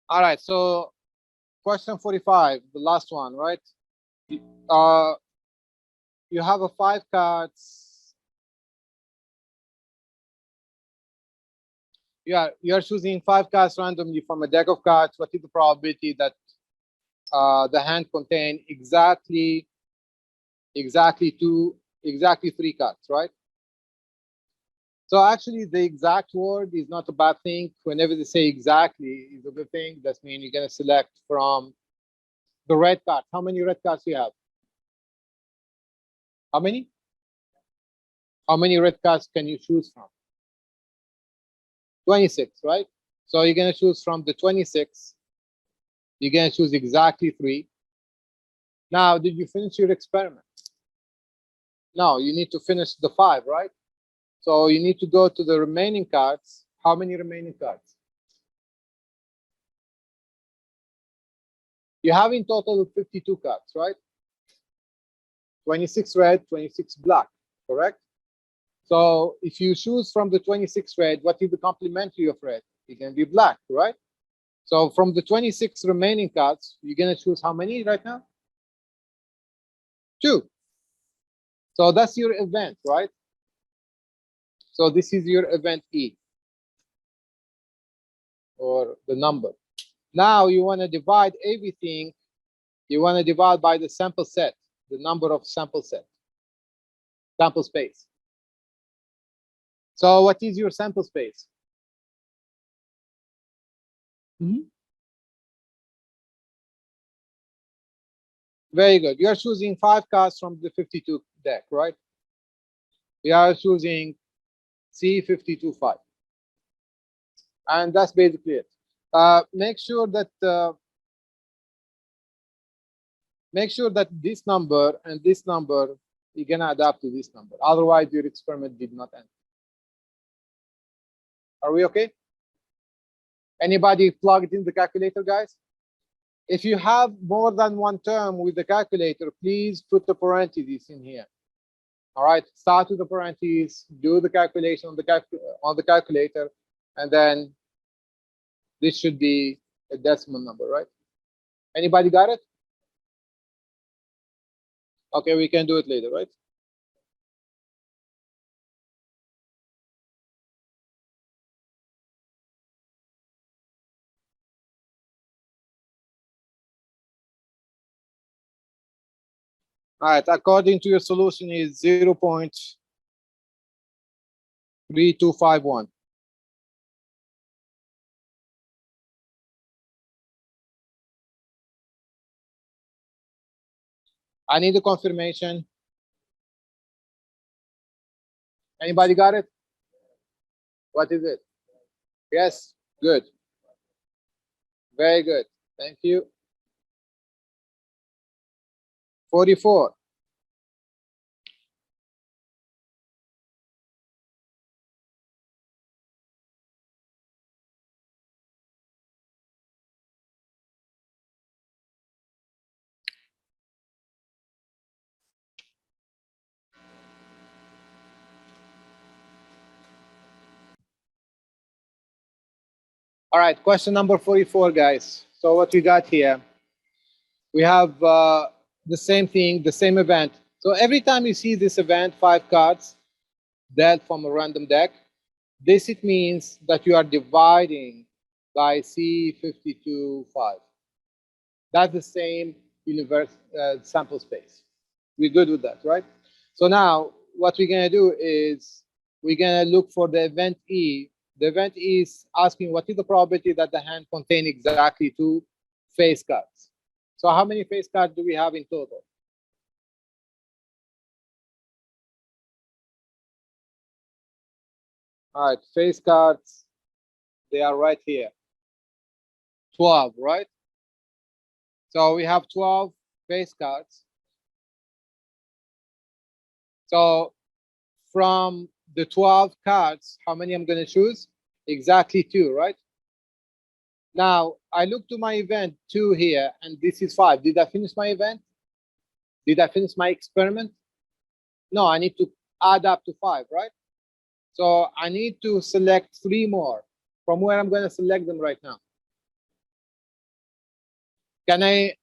All right, so question 45, the last one, right? Uh, you have a 5 cards. You're choosing 5 cards randomly from a deck of cards. What is the probability that the hand contain exactly 3 cards, right? So actually, the exact word is not a bad thing. Whenever they say exactly, is a good thing. That means you're gonna select from the red card. How many red cards do you have? How many? How many red cards can you choose from? 26, right? So you're gonna choose from the 26. You're gonna choose exactly 3. Now, did you finish your experiment? No, you need to finish the 5, right? So you need to go to the remaining cards. How many remaining cards? You have in total 52 cards, right? 26 red, 26 black, correct? So if you choose from the 26 red, what is the complementary of red? It can be black, right? So from the 26 remaining cards, you're gonna choose how many right now? 2. So that's your event, right? So this is your event E, or the number. Now you want to divide everything. You want to divide by the sample set, the number of sample space. So what is your sample space? Very good. You are choosing 5 cards from the 52 deck, right? We are choosing C525. And that's basically it. Make sure that this number and this number, you're gonna adapt to this number. Otherwise, your experiment did not end. Are we okay? Anybody plugged in the calculator, guys? If you have more than one term with the calculator, please put the parentheses in here. All right, start with the parentheses, do the calculation on the calculator, and then this should be a decimal number, right? Anybody got it? Okay, we can do it later, right? All right, according to your solution is 0.3251. I need a confirmation. Anybody got it? What is it? Yes, good. Very good. Thank you. 44. All right, question number 44, guys. So what we got here, we have the same thing, the same event. So every time you see this event, 5 cards dealt from a random deck, this it means that you are dividing by C525. That's the same universe sample space. We're good with that, right? So now what we're gonna do is we're gonna look for the event E. The event E is asking what is the probability that the hand contain exactly 2 face cards. So how many face cards do we have in total? All right, face cards, they are right here. 12, right? So we have 12 face cards. So from the 12 cards, how many I'm going to choose? Exactly 2, right? Now, I look to my event 2 here, and this is 5. Did I finish my event? Did I finish my experiment? No, I need to add up to 5, right? So I need to select 3 more. From where I'm going to select them right now? Can I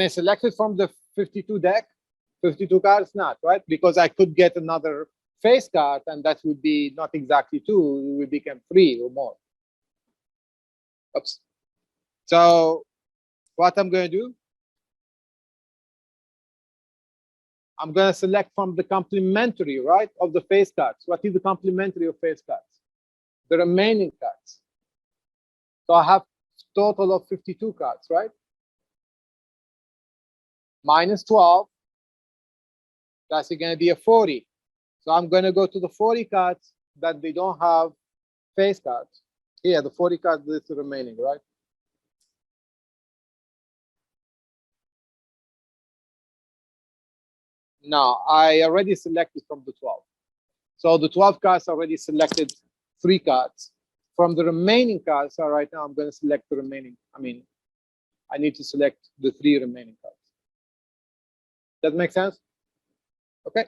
select it from the 52 deck? 52 cards? Not, right? Because I could get another face card, and that would be not exactly 2, it would become 3 or more. Oops. So what I'm going to do, I'm going to select from the complementary, right, of the face cards. What is the complementary of face cards? The remaining cards. So I have total of 52 cards, right? Minus 12, that's going to be a 40. So I'm going to go to the 40 cards that they don't have face cards. Here, the 40 cards that's remaining, right? Now, I already selected from the 12. So the 12 cards already selected 3 cards. From the remaining cards, so right now I'm going to select the remaining. I need to select the 3 remaining cards. Does that make sense? Okay.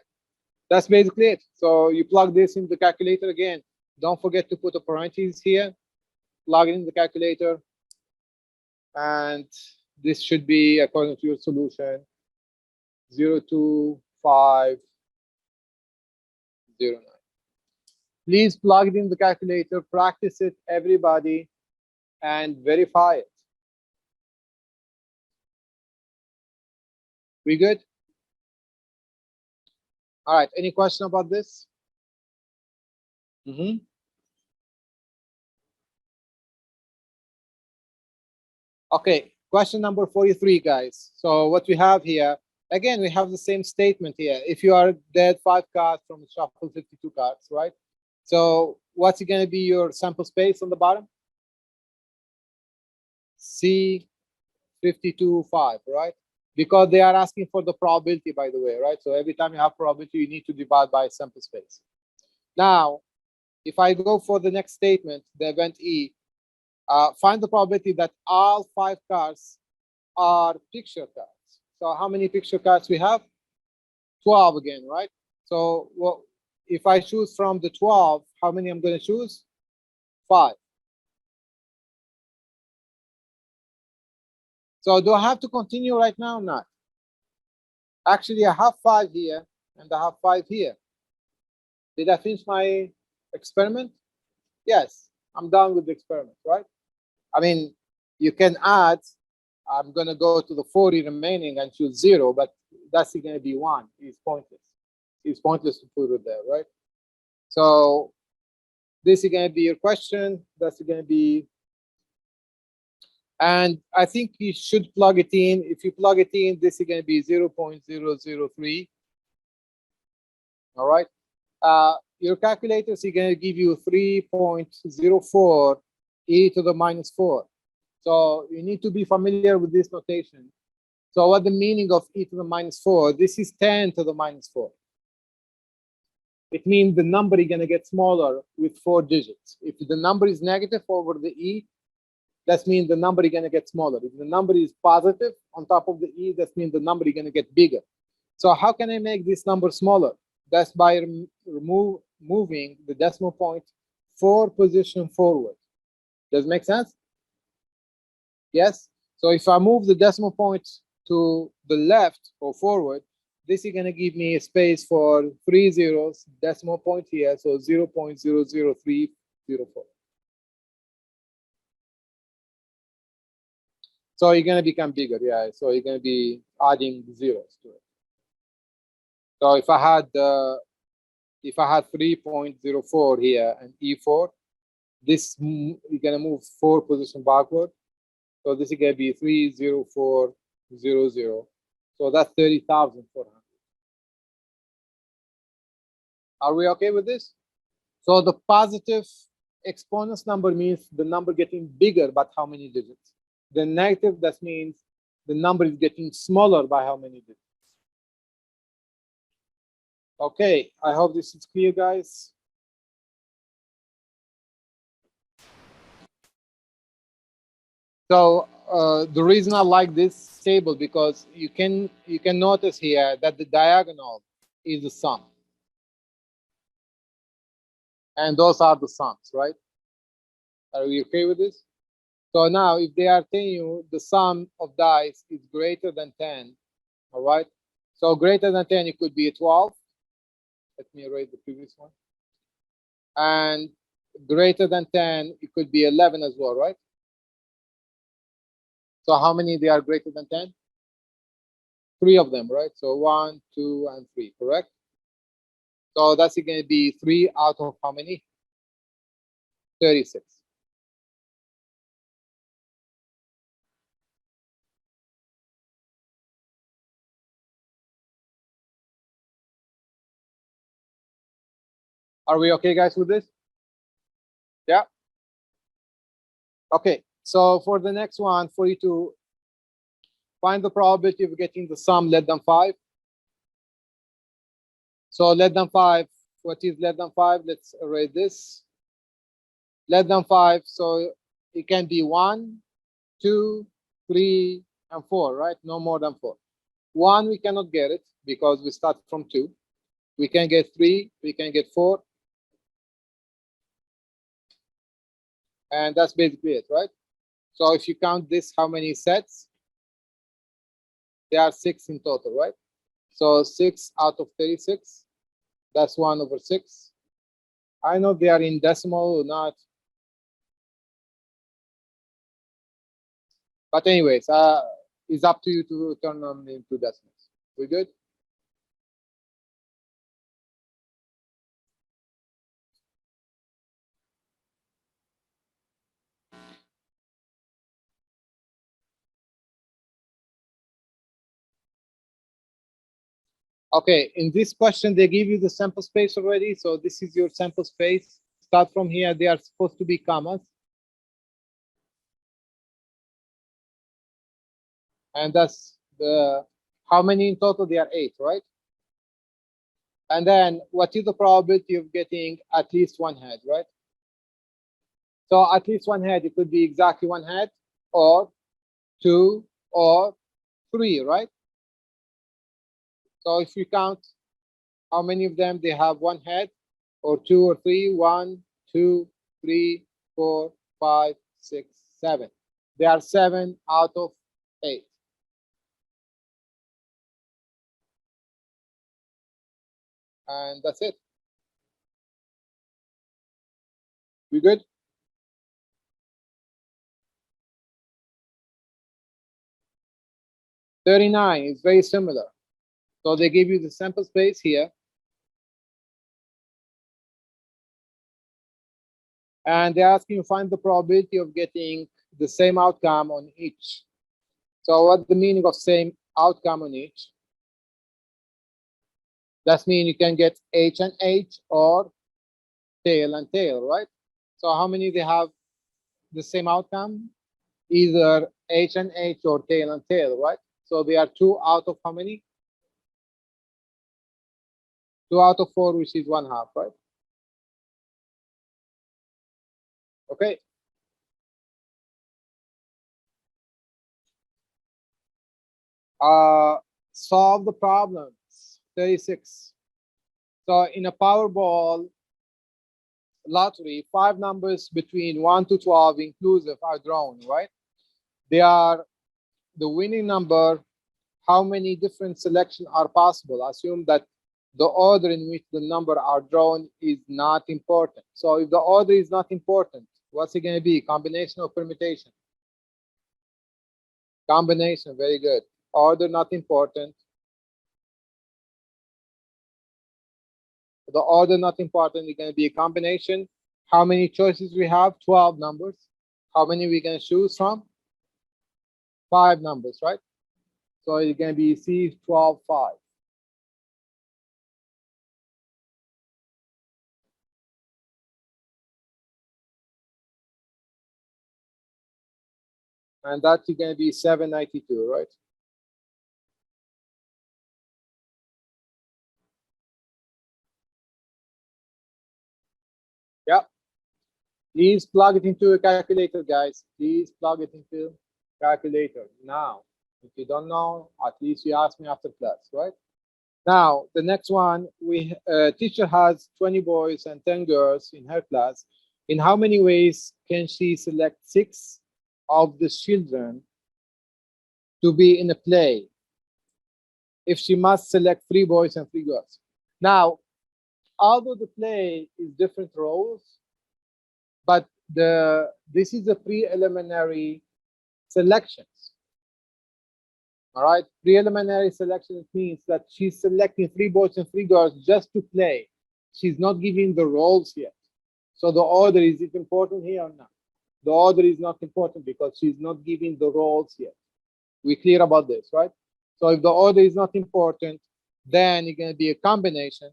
That's basically it. So you plug this in the calculator again. Don't forget to put a parentheses here. Plug it in the calculator. And this should be, according to your solution, 02509. Please plug it in the calculator, practice it, everybody, and verify it. We good? All right, any question about this? Okay, question number 43, guys. So what we have here, again, we have the same statement here. If you are dead 5 cards from shuffle 52 cards, right? So what's going to be your sample space on the bottom? C 52.5, right? Because they are asking for the probability, by the way, right? So every time you have probability, you need to divide by sample space. Now, if I go for the next statement, the event E, find the probability that all 5 cards are picture cards. So how many picture cards we have? 12 again, right? So well, if I choose from the 12, how many I'm going to choose? 5. So do I have to continue right now or not? Actually, I have 5 here, and I have 5 here. Did I finish my experiment? Yes, I'm done with the experiment, right? I mean, you can add, I'm going to go to the 40 remaining and choose 0, but that's going to be 1. It's pointless. It's pointless to put it there, right? So this is going to be your question. That's going to be, and I think you should plug it in. If you plug it in, this is going to be 0.003. All right. Your calculator is going to give you 3.04 e to the minus 4. So you need to be familiar with this notation. So what the meaning of e to the minus 4? This is 10 to the minus 4. It means the number is going to get smaller with 4 digits. If the number is negative over the e, that means the number is going to get smaller. If the number is positive on top of the e, that means the number is going to get bigger. So how can I make this number smaller? That's by moving the decimal point 4 position forward. Does it make sense? Yes? So if I move the decimal point to the left or forward, this is going to give me a space for 3 zeros, decimal point here, so 0.00304. So you're going to become bigger, yeah. So you're going to be adding zeros to it. So if I had 3.04 here and E4, this you're going to move 4 position backward. So this is going to be 30400. So that's 30,400. Are we okay with this? So the positive exponents number means the number getting bigger, but how many digits? The negative, that means the number is getting smaller by how many digits? Okay, I hope this is clear, guys. So the reason I like this table, because you can notice here that the diagonal is the sum, and those are the sums, right? Are we okay with this? So now if they are telling you the sum of dice is greater than 10, all right? So greater than 10, it could be 12. Let me erase the previous one. And greater than 10, it could be 11 as well, right? So how many they are greater than 10? 3 of them, right? So 1, 2, and 3, correct? So that's going to be 3 out of how many? 36. Are we okay, guys, with this? Yeah. Okay. So for the next one, for you to find the probability of getting the sum less than 5. So less than 5. What is less than 5? Let's erase this. Less than 5. So it can be 1, 2, 3, and 4, right? No more than 4. 1, we cannot get it because we start from 2. We can get 3. We can get 4. And that's basically it, right? So if you count this, how many sets? There are 6 in total, right? So 6 out of 36. That's 1 over 6. I know they are in decimal or not. But anyways, it's up to you to turn them into decimals. We good? Okay, in this question, they give you the sample space already. So this is your sample space. Start from here. They are supposed to be commas. And that's the, how many in total? They are 8, right? And then what is the probability of getting at least one head, right? So at least one head, it could be exactly one head, or 2, or 3, right? So if you count how many of them they have one head, or 2 or 3, 1, 2, 3, 4, 5, 6, 7. They are 7 out of 8. And that's it. We good? $39 is very similar. So they give you the sample space here. And they're asking you to find the probability of getting the same outcome on each. So what's the meaning of same outcome on each? That means you can get H and H or tail and tail, right? So how many they have the same outcome? Either H and H or tail and tail, right? So they are 2 out of how many? 2 out of 4, which is 1/2, right? Okay. Solve the problems. 36. So in a Powerball lottery, 5 numbers between 1 to 12 inclusive are drawn, right? They are the winning number. How many different selections are possible? Assume that the order in which the number are drawn is not important. So if the order is not important, what's it going to be? Combination or permutation? Combination, very good. Order not important. The order not important is going to be a combination. How many choices we have? 12 numbers. How many we going to choose from? 5 numbers, right? So it's going to be C 12, 5. And that's going to be 792, right? Yeah. Please plug it into a calculator, guys. Please plug it into calculator now. If you don't know, at least you ask me after class, right? Now, the next one, we teacher has 20 boys and 10 girls in her class. In how many ways can she select 6 of the children to be in a play if she must select 3 boys and 3 girls. Now, although the play is different roles, but this is a preliminary selections. All right, preliminary selection means that she's selecting 3 boys and 3 girls just to play. She's not giving the roles yet. So the order, is it important here or not? The order is not important because she's not giving the roles yet. We clear about this, right? So if the order is not important, then it's going to be a combination.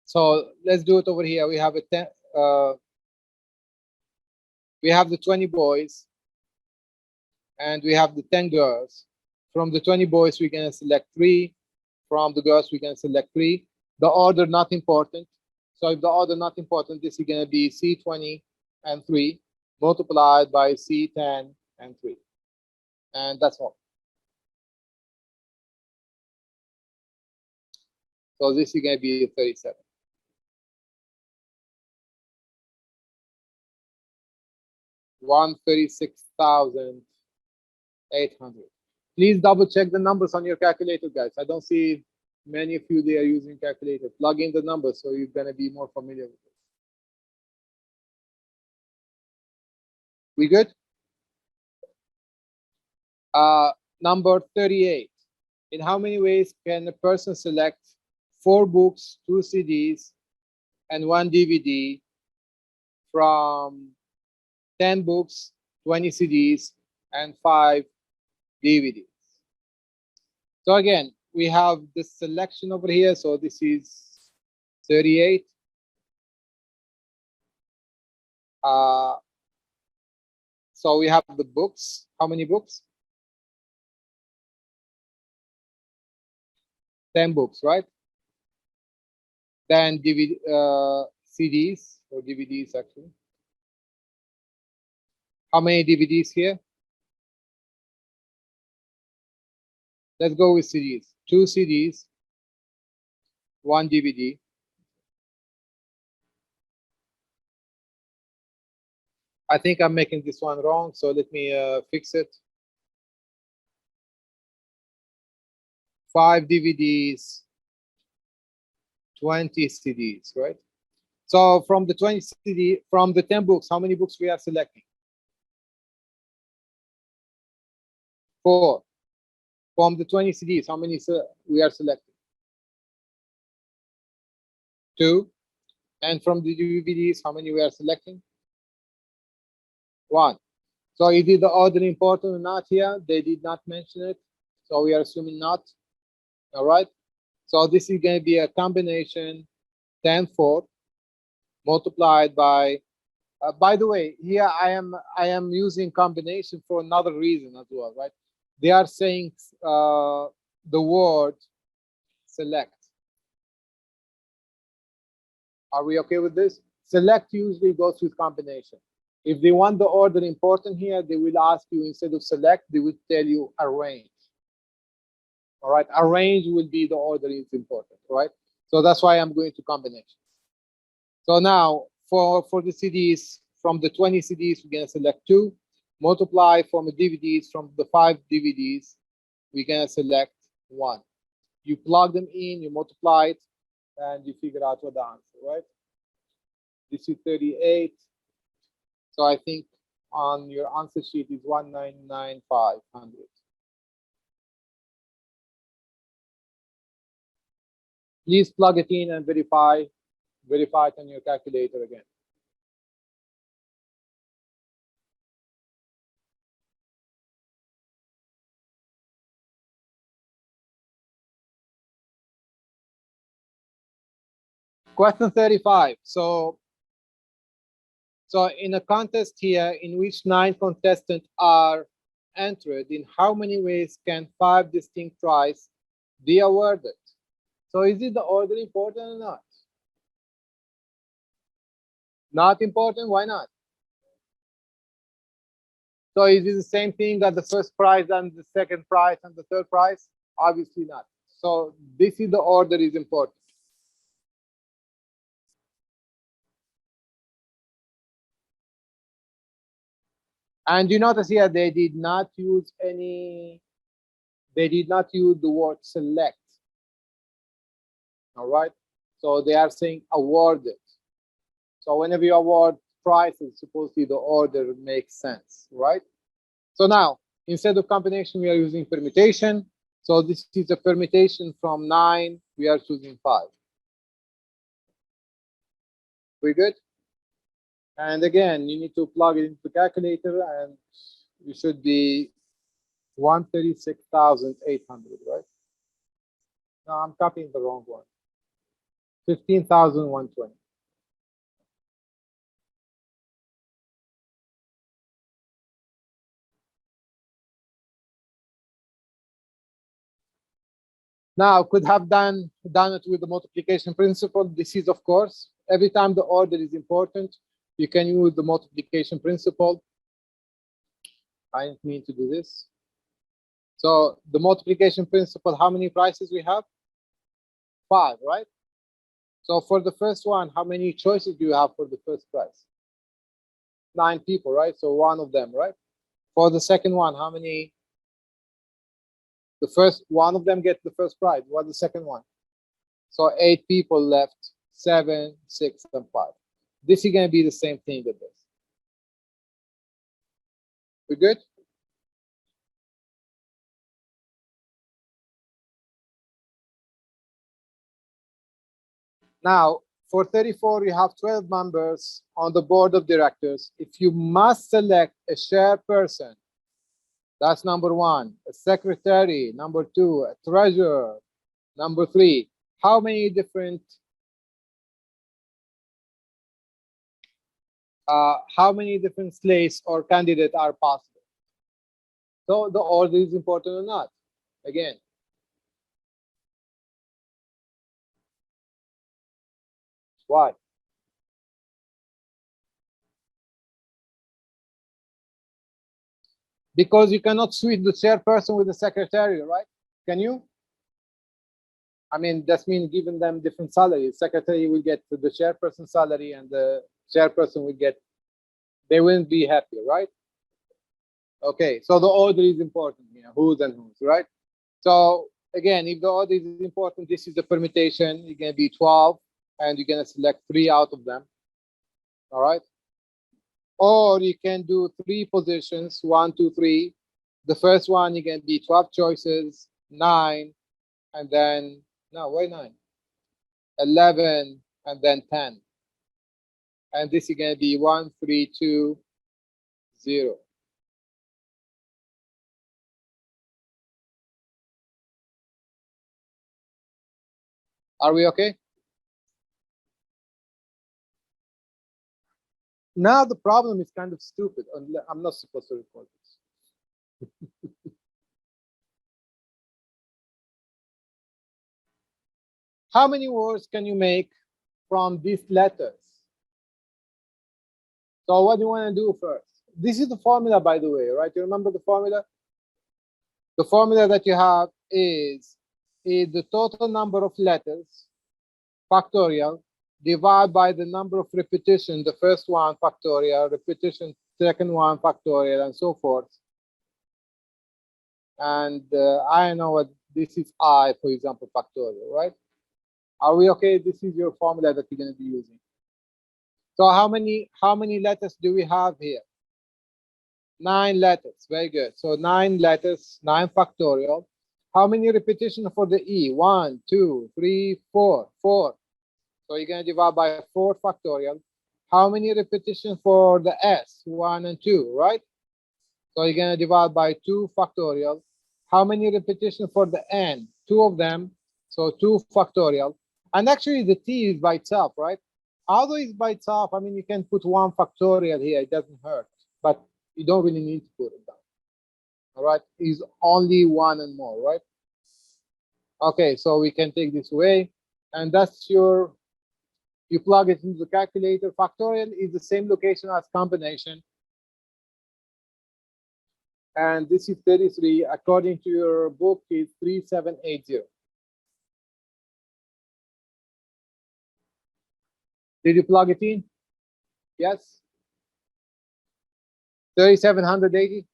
So let's do it over here. We have we have the 20 boys and we have the 10 girls. From the 20 boys, we're going to select 3. From the girls, we're going to select 3. The order not important. So if the order not important, this is going to be C20 and 3 multiplied by C10 and 3. And that's all. So this is going to be 37. $136,800. Please double check the numbers on your calculator, guys. I don't see many of you there using calculator. Plug in the numbers so you're going to be more familiar with it. We good? Number 38. In how many ways can a person select 4 books, 2 CDs, and 1 DVD from 10 books, 20 CDs, and 5 DVDs? So again, we have this selection over here. So this is 38. So we have the books. How many books? 10 books, right? Then CDs or DVDs actually. How many DVDs here? Let's go with CDs. 2 CDs, 1 DVD. I think I'm making this one wrong, so let me fix it. 5 DVDs, 20 CDs, right? So from the 20 CD, from the 10 books, how many books we are selecting? 4. From the 20 CDs, how many we are selecting? 2. And from the DVDs, how many we are selecting? 1. So is it the order important or not here? They did not mention it, so we are assuming not. All right. So this is going to be a combination 10/4 multiplied by the way, here I am using combination for another reason as well, right? They are saying the word select. Are we okay with this? Select usually goes with combination. If they want the order important here, they will ask you, instead of select, they will tell you arrange. All right, arrange will be the order is important, right? So that's why I'm going to combination. So now for the CDs, from the 20 CDs, we're going to select 2. Multiply from the DVDs, from the 5 DVDs, we're going to select 1. You plug them in, you multiply it, and you figure out what the answer, right? This is 38. So I think on your answer sheet is 199,500. Please plug it in and verify it on your calculator again. Question 35. So in a contest here in which 9 contestants are entered, in how many ways can 5 distinct prizes be awarded? So is it the order important or not? Not important? Why not? So is it the same thing that the first prize and the second prize and the third prize? Obviously not. So this is the order is important. And you notice here they did not use the word select. All right. So they are saying awarded. So whenever you award prices, supposedly the order makes sense, right? So now, instead of combination, we are using permutation. So this is a permutation from 9. We are choosing 5. We good? And again, you need to plug it into the calculator, and you should be 136,800, right? No, I'm copying the wrong one. 15,120. Now, could have done it with the multiplication principle. This is, of course, every time the order is important, you can use the multiplication principle. I didn't mean to do this. So the multiplication principle, how many prices we have? 5, right? So for the first one, how many choices do you have for the first price? 9 people, right? So one of them, right? For the second one, how many? The first one of them gets the first prize. What's the second one? So 8 people left, 7, 6, and 5. This is going to be the same thing with this. We good? Now, for 34, you have 12 members on the board of directors. If you must select a chairperson, that's number 1, a secretary, number 2, a treasurer, number 3, how many different slates or candidates are possible? So the order is important or not? Again, why? Because you cannot switch the chairperson with the secretary, right? Can you? I mean, that means giving them different salaries. Secretary will get the chairperson salary, and the chairperson will get. They wouldn't be happy, right? Okay, so the order is important here. Who's and who's, right? So again, if the order is important, this is the permutation. You're gonna be 12, and you're gonna select 3 out of them. All right. Or you can do 3 positions, 1, 2, 3. The first one, you can be 12 choices, 9, and then, no, why 9? 11, and then 10. And this is going to be 1, 3, 2, 0. Are we okay? Now the problem is kind of stupid. I'm not supposed to record this. How many words can you make from these letters? So what do you want to do first? This is the formula, by the way, right? You remember the formula? The formula that you have is the total number of letters, factorial, divided by the number of repetition, the first one factorial, repetition, second one factorial, and so forth. And I know what this is I, for example, factorial, right? Are we okay? This is your formula that you're going to be using. So how many letters do we have here? 9 letters. Very good. So 9 letters, 9 factorial. How many repetition for the E? 1, 2, 3, 4. 4. So you're going to divide by 4 factorial. How many repetition for the S? 1 and 2, right? So you're going to divide by 2 factorial. How many repetition for the N? 2 of them. So 2 factorial. And actually the T is by itself, right? Although it's by itself, I mean, you can put 1 factorial here. It doesn't hurt. But you don't really need to put it down. All right? It's only 1 and more, right? Okay, so we can take this away. And that's your, you plug it into the calculator. Factorial is the same location as combination. And this is 33. According to your book, is 3780. Did you plug it in? Yes? 3,780.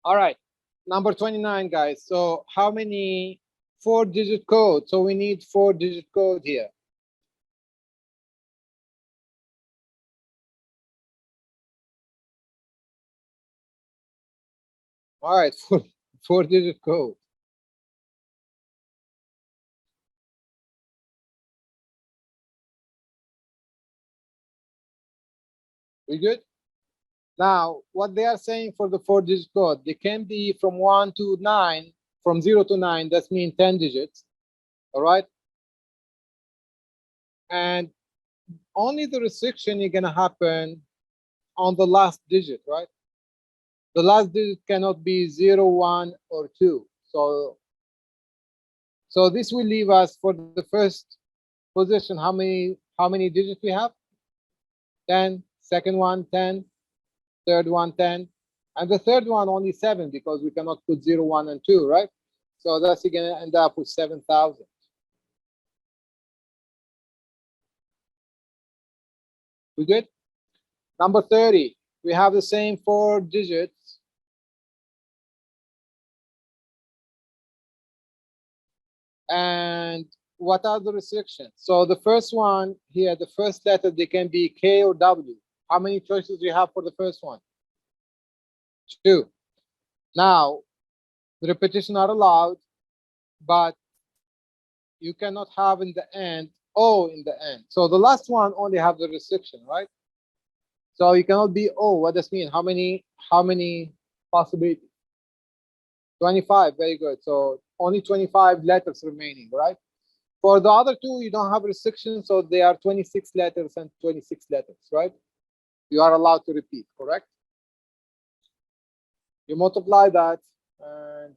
All right, number 29, guys. So how many 4-digit code? So we need 4-digit code here. All right, 4-digit code. We good? Now, what they are saying for the 4-digit code, they can be from 1 to 9, from 0 to 9, that means 10 digits. All right. And only the restriction is going to happen on the last digit, right? The last digit cannot be 0, 1, or 2. So this will leave us for the first position. How many digits we have? 10. Second one, 10. Third one, 10. And the third one only 7 because we cannot put 0, 1, and 2, right? So that's going to end up with 7,000. We good? Number 30, we have the same 4 digits. And what are the restrictions? So the first one here, the first letter, they can be K or W. How many choices do you have for the first one? 2. Now, the repetition are allowed, but you cannot have in the end O in the end. So the last one only have the restriction, right? So you cannot be O. What does mean? How many possibilities? 25. Very good. So only 25 letters remaining, right? For the other two, you don't have restrictions, so they are 26 letters and 26 letters, right? You are allowed to repeat, correct? You multiply that, and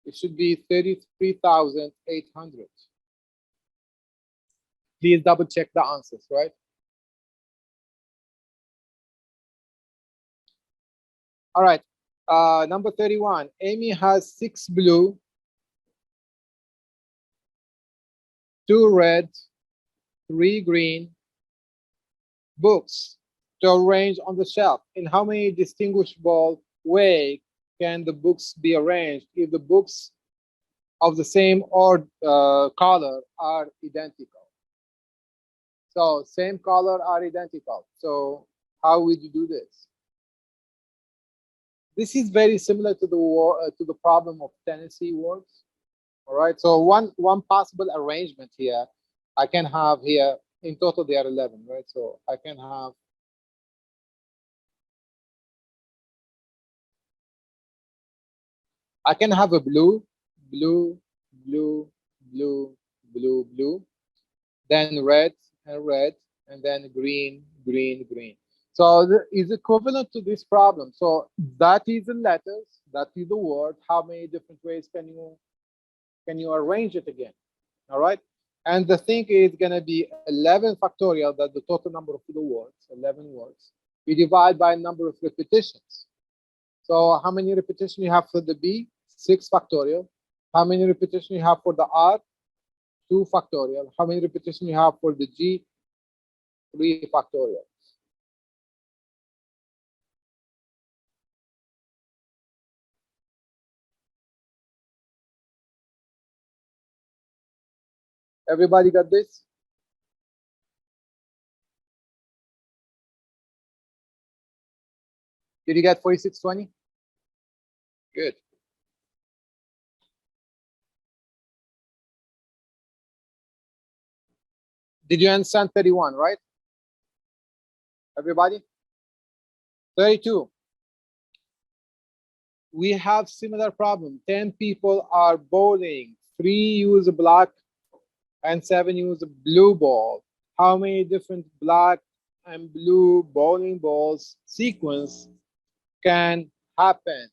it should be 33,800. Please double check the answers, right? All right. Number 31. Amy has 6 blue, 2 red, 3 green books to arrange on the shelf. In how many distinguishable way can the books be arranged if the books of the same or color are identical? So same color are identical. So how would you do this? This is very similar to the problem of Tennessee words. All right. So one possible arrangement here, I can have here in total they are 11, right? So I can have a blue, blue, blue, blue, blue, blue, then red and red, and then green, green, green. So is equivalent to this problem. So that is the letters, that is the word. How many different ways can you arrange it again? All right. And the thing is going to be 11 factorial, that the total number of the words, 11 words. We divide by number of repetitions. So how many repetitions you have for the B? 6 factorial. How many repetitions you have for the R? 2 factorial. How many repetitions you have for the G? 3 factorial. Everybody got this? Did you get 4620? Good. Did you understand 31, right? Everybody? 32. We have similar problem. 10 people are bowling. 3 use a black and 7 use a blue ball. How many different black and blue bowling balls sequence can happen?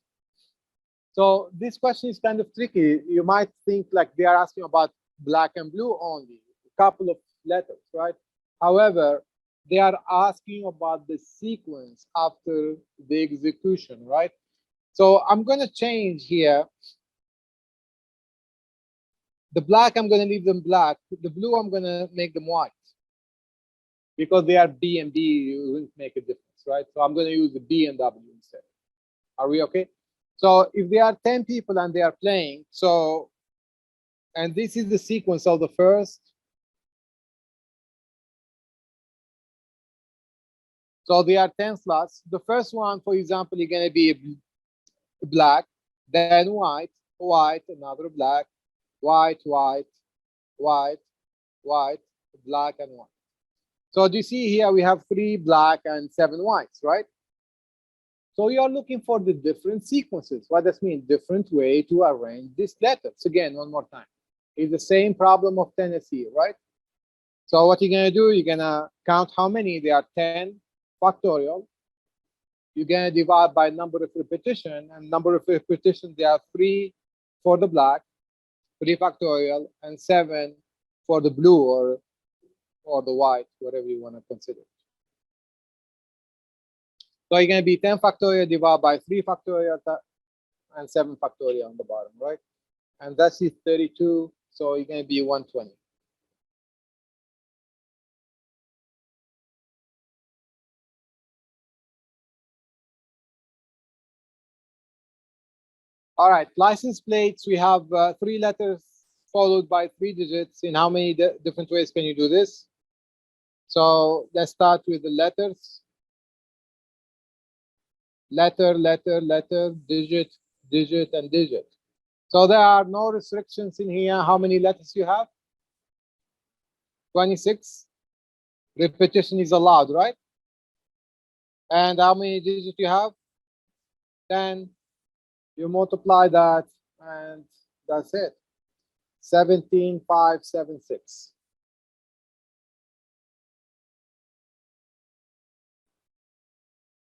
So this question is kind of tricky. You might think like they are asking about black and blue only, a couple of letters, right? However, they are asking about the sequence after the execution, right? So I'm going to change here. The black, I'm going to leave them black. The blue, I'm going to make them white. Because they are B and B, it wouldn't make a difference, right? So I'm going to use the B and W instead. Are we okay? So if there are 10 people and they are playing, so, and this is the sequence of the first. So there are 10 slots. The first one, for example, is going to be black, then white, white, another black, white, white, white, white, black, and white. So do you see here we have 3 black and 7 whites, right? So you are looking for the different sequences. What does mean? Different way to arrange these letters. Again, one more time. It's the same problem of Tennessee, right? So what you're going to do, you're going to count how many. There are 10 factorial. You're going to divide by number of repetition. And number of repetition, there are 3 for the black, 3 factorial, and 7 for the blue or the white, whatever you want to consider. So you're going to be 10 factorial divided by 3 factorial and 7 factorial on the bottom, right? And that's 32. So you're going to be 120. All right, license plates, we have 3 letters followed by 3 digits. In how many different ways can you do this? So let's start with the letters. Letter, letter, letter, digit, digit, and digit. So there are no restrictions in here. How many letters you have? 26. Repetition is allowed, right? And how many digits you have? 10. You multiply that, and that's it. 17,576.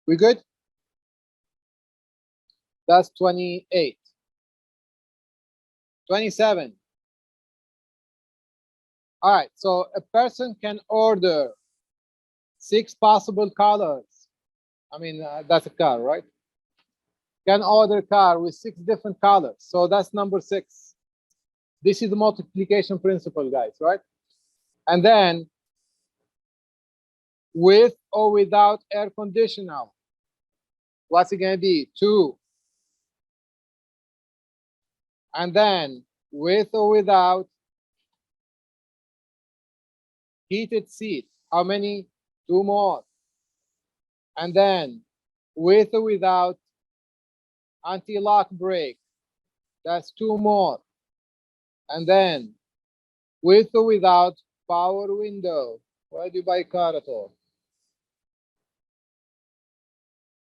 We good? That's 28. 27. All right, so a person can order 6 possible colors. I mean, that's a car, right? Can order a car with 6 different colors. So that's number 6. This is the multiplication principle, guys, right? And then with or without air conditioner, what's it going to be? 2. And then with or without heated seat, how many? 2 more. And then with or without anti-lock brake, that's 2 more. And then with or without power window, why do you buy a car at all?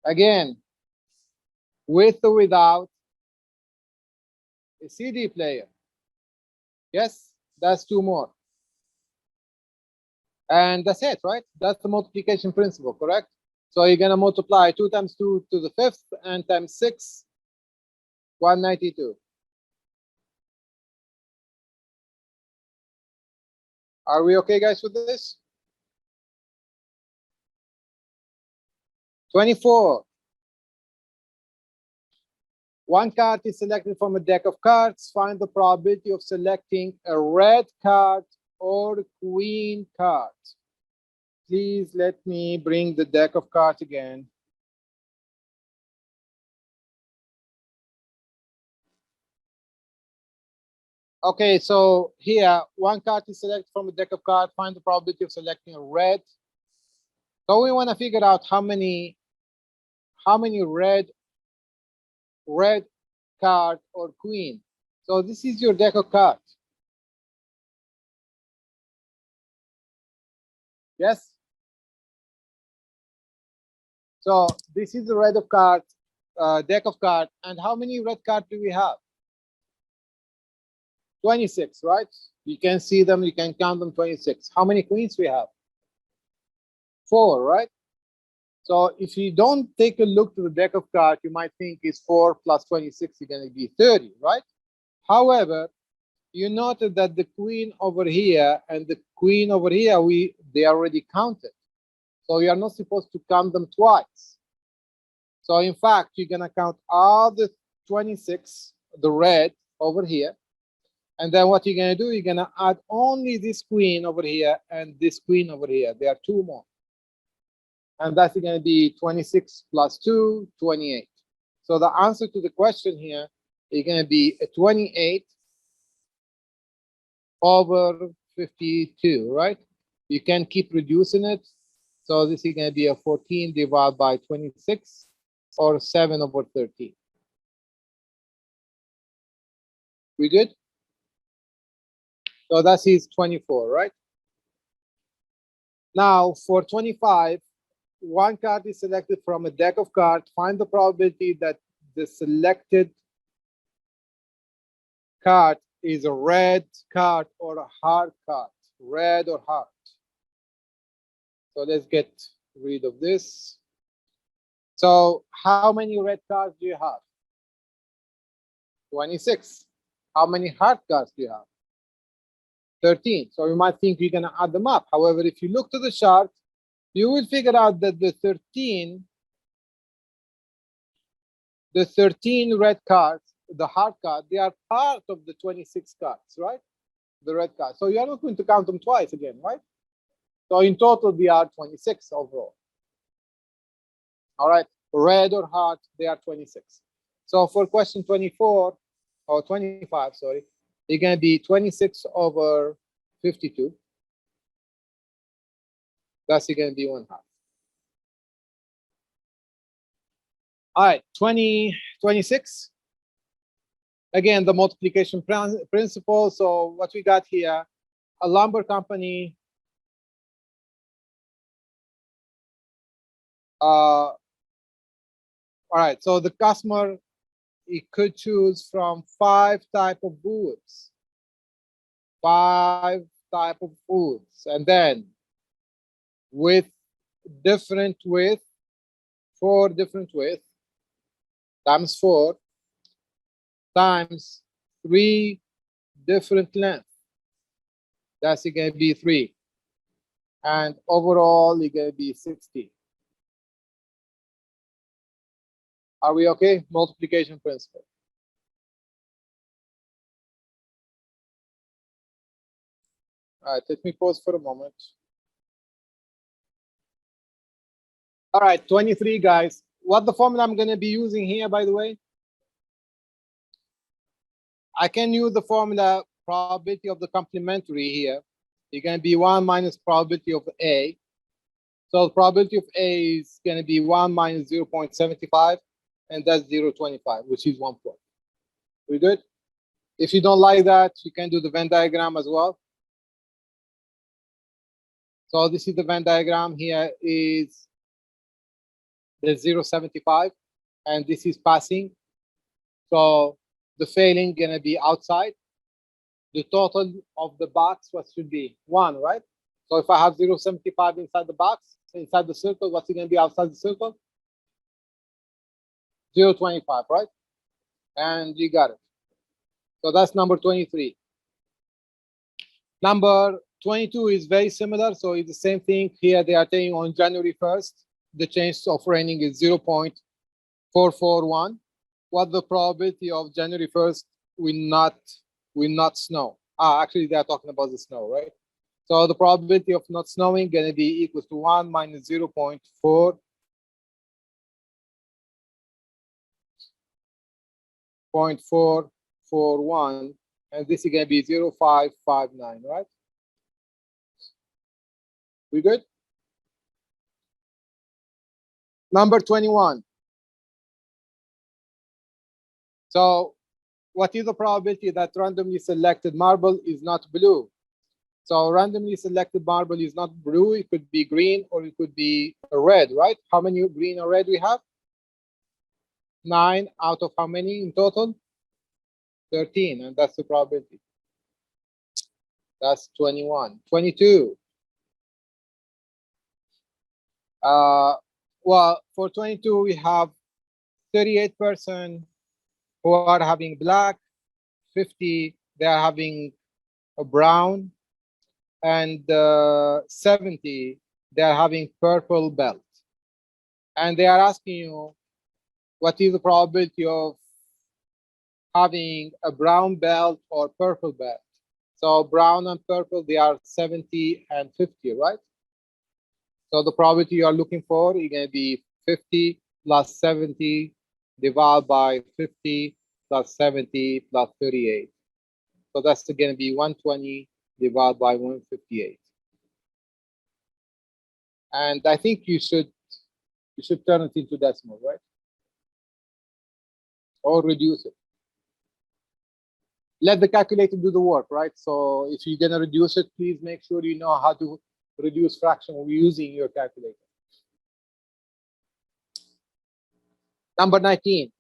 Again, with or without a CD player. Yes, that's 2 more. And that's it, right? That's the multiplication principle, correct? So you're going to multiply 2 times 2 to the 5th and times 6, 192. Are we okay, guys, with this? 24. One card is selected from a deck of cards. Find the probability of selecting a red card or queen card. Please let me bring the deck of cards again. Okay, so here, one card is selected from a deck of cards. Find the probability of selecting a red. So we want to figure out how many red card or queen. So this is your deck of cards. Yes? So this is the red of cards, deck of cards. And how many red cards do we have? 26, right? You can see them, you can count them, 26. How many queens we have? 4, right? So if you don't take a look to the deck of cards, you might think it's 4 plus 26 is going to be 30, right? However, you noted that the queen over here and the queen over here, they already counted. So you are not supposed to count them twice. So in fact, you're gonna count all the 26, the red over here. And then what you're gonna do, you're gonna add only this queen over here and this queen over here. There are two more. And that's gonna be 26 plus 2, 28. So the answer to the question here is gonna be a 28 over 52, right? You can keep reducing it. So this is going to be a 14 divided by 26 or 7 over 13. We good? So that is 24, right? Now for 25, one card is selected from a deck of cards. Find the probability that the selected card is a red card or a heart card, red or heart. So let's get rid of this. So how many red cards do you have? 26. How many heart cards do you have? 13. So you might think you're going to add them up. However, if you look to the chart, you will figure out that the 13 red cards, the heart card, they are part of the 26 cards, right? The red cards. So you're not going to count them twice again, right? So in total, they are 26 overall. All right, red or heart, they are 26. So for question 24, or 25, sorry, they're going to be 26 over 52. That's going to be 1/2. All right, 26. Again, the multiplication principle. So what we got here, a lumber company. All right, so the customer, he could choose from 5 type of foods. 5 type of foods. And then with different width, 4 different width, times 4, times 3 different length. That's going to be 3. And overall, it's going to be 60. Are we okay? Multiplication principle. All right, let me pause for a moment. All right, 23, guys. What the formula I'm going to be using here, by the way? I can use the formula probability of the complementary here. It's going to be 1 minus probability of A. So the probability of A is going to be 1 minus 0.75, and that's 0.25, which is 1 point. We good? If you don't like that, you can do the Venn diagram as well. So this is the Venn diagram. Here is the 0.75, and this is passing. So the failing gonna be outside. The total of the box, what should be? 1, right? So if I have 0.75 inside the box, inside the circle, what's it gonna be outside the circle? 0.25, right? And you got it. So that's number 23. Number 22 is very similar. So it's the same thing. Here they are saying on January 1st, the chance of raining is 0.441. What the probability of January 1st will not snow? Actually, they are talking about the snow, right? So the probability of not snowing going to be equal to 1 minus 0.441, and this is going to be 0.559, right? We good? Number 21. So what is the probability that randomly selected marble is not blue? So randomly selected marble is not blue. It could be green or it could be red, right? How many green or red we have? 9 out of how many in total? 13, and that's the probability. That's 21. 22. Well, for 22, we have 38% who are having black, 50, they are having a brown, and 70, they are having purple belt. And they are asking you, what is the probability of having a brown belt or purple belt? So brown and purple, they are 70 and 50, right? So the probability you are looking for is going to be 50 plus 70 divided by 50 plus 70 plus 38. So that's going to be 120 divided by 158. And I think you should turn it into decimal, right? Or reduce it. Let the calculator do the work, right? So if you're going to reduce it, please make sure you know how to reduce fraction using your calculator. Number 19.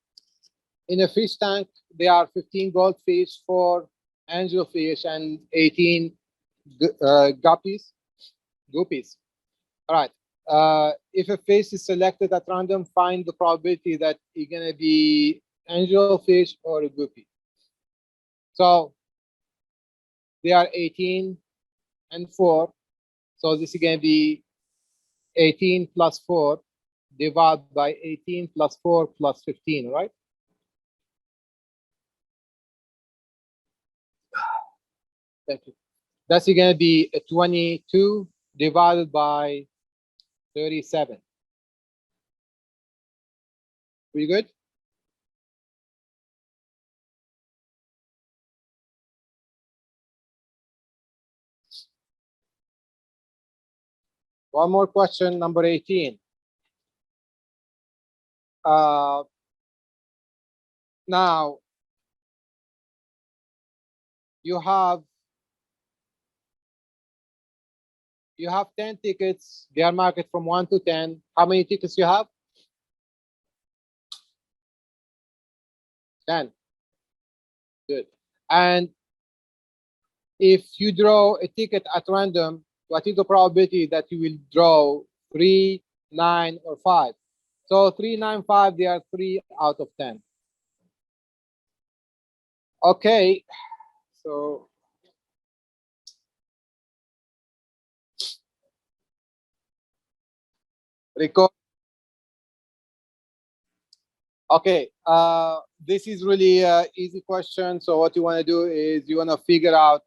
In a fish tank, there are 15 goldfish, 4 angelfish, and 18 guppies. All right. If a fish is selected at random, find the probability that it's going to be angelfish or a guppy. So they are 18 and 4. So this is going to be 18 plus 4 divided by 18 plus 4 plus 15, right? Thank you. That's going to be 22 divided by 37. Pretty good? One more question, number 18. Now, you have 10 tickets. They are marked from 1 to 10. How many tickets you have? 10. Good. And if you draw a ticket at random, what is the probability that you will draw 3, 9, or 5? So 3, 9, 5, they are 3 out of 10. Okay. So record. Okay, this is really an easy question. So what you want to do is you want to figure out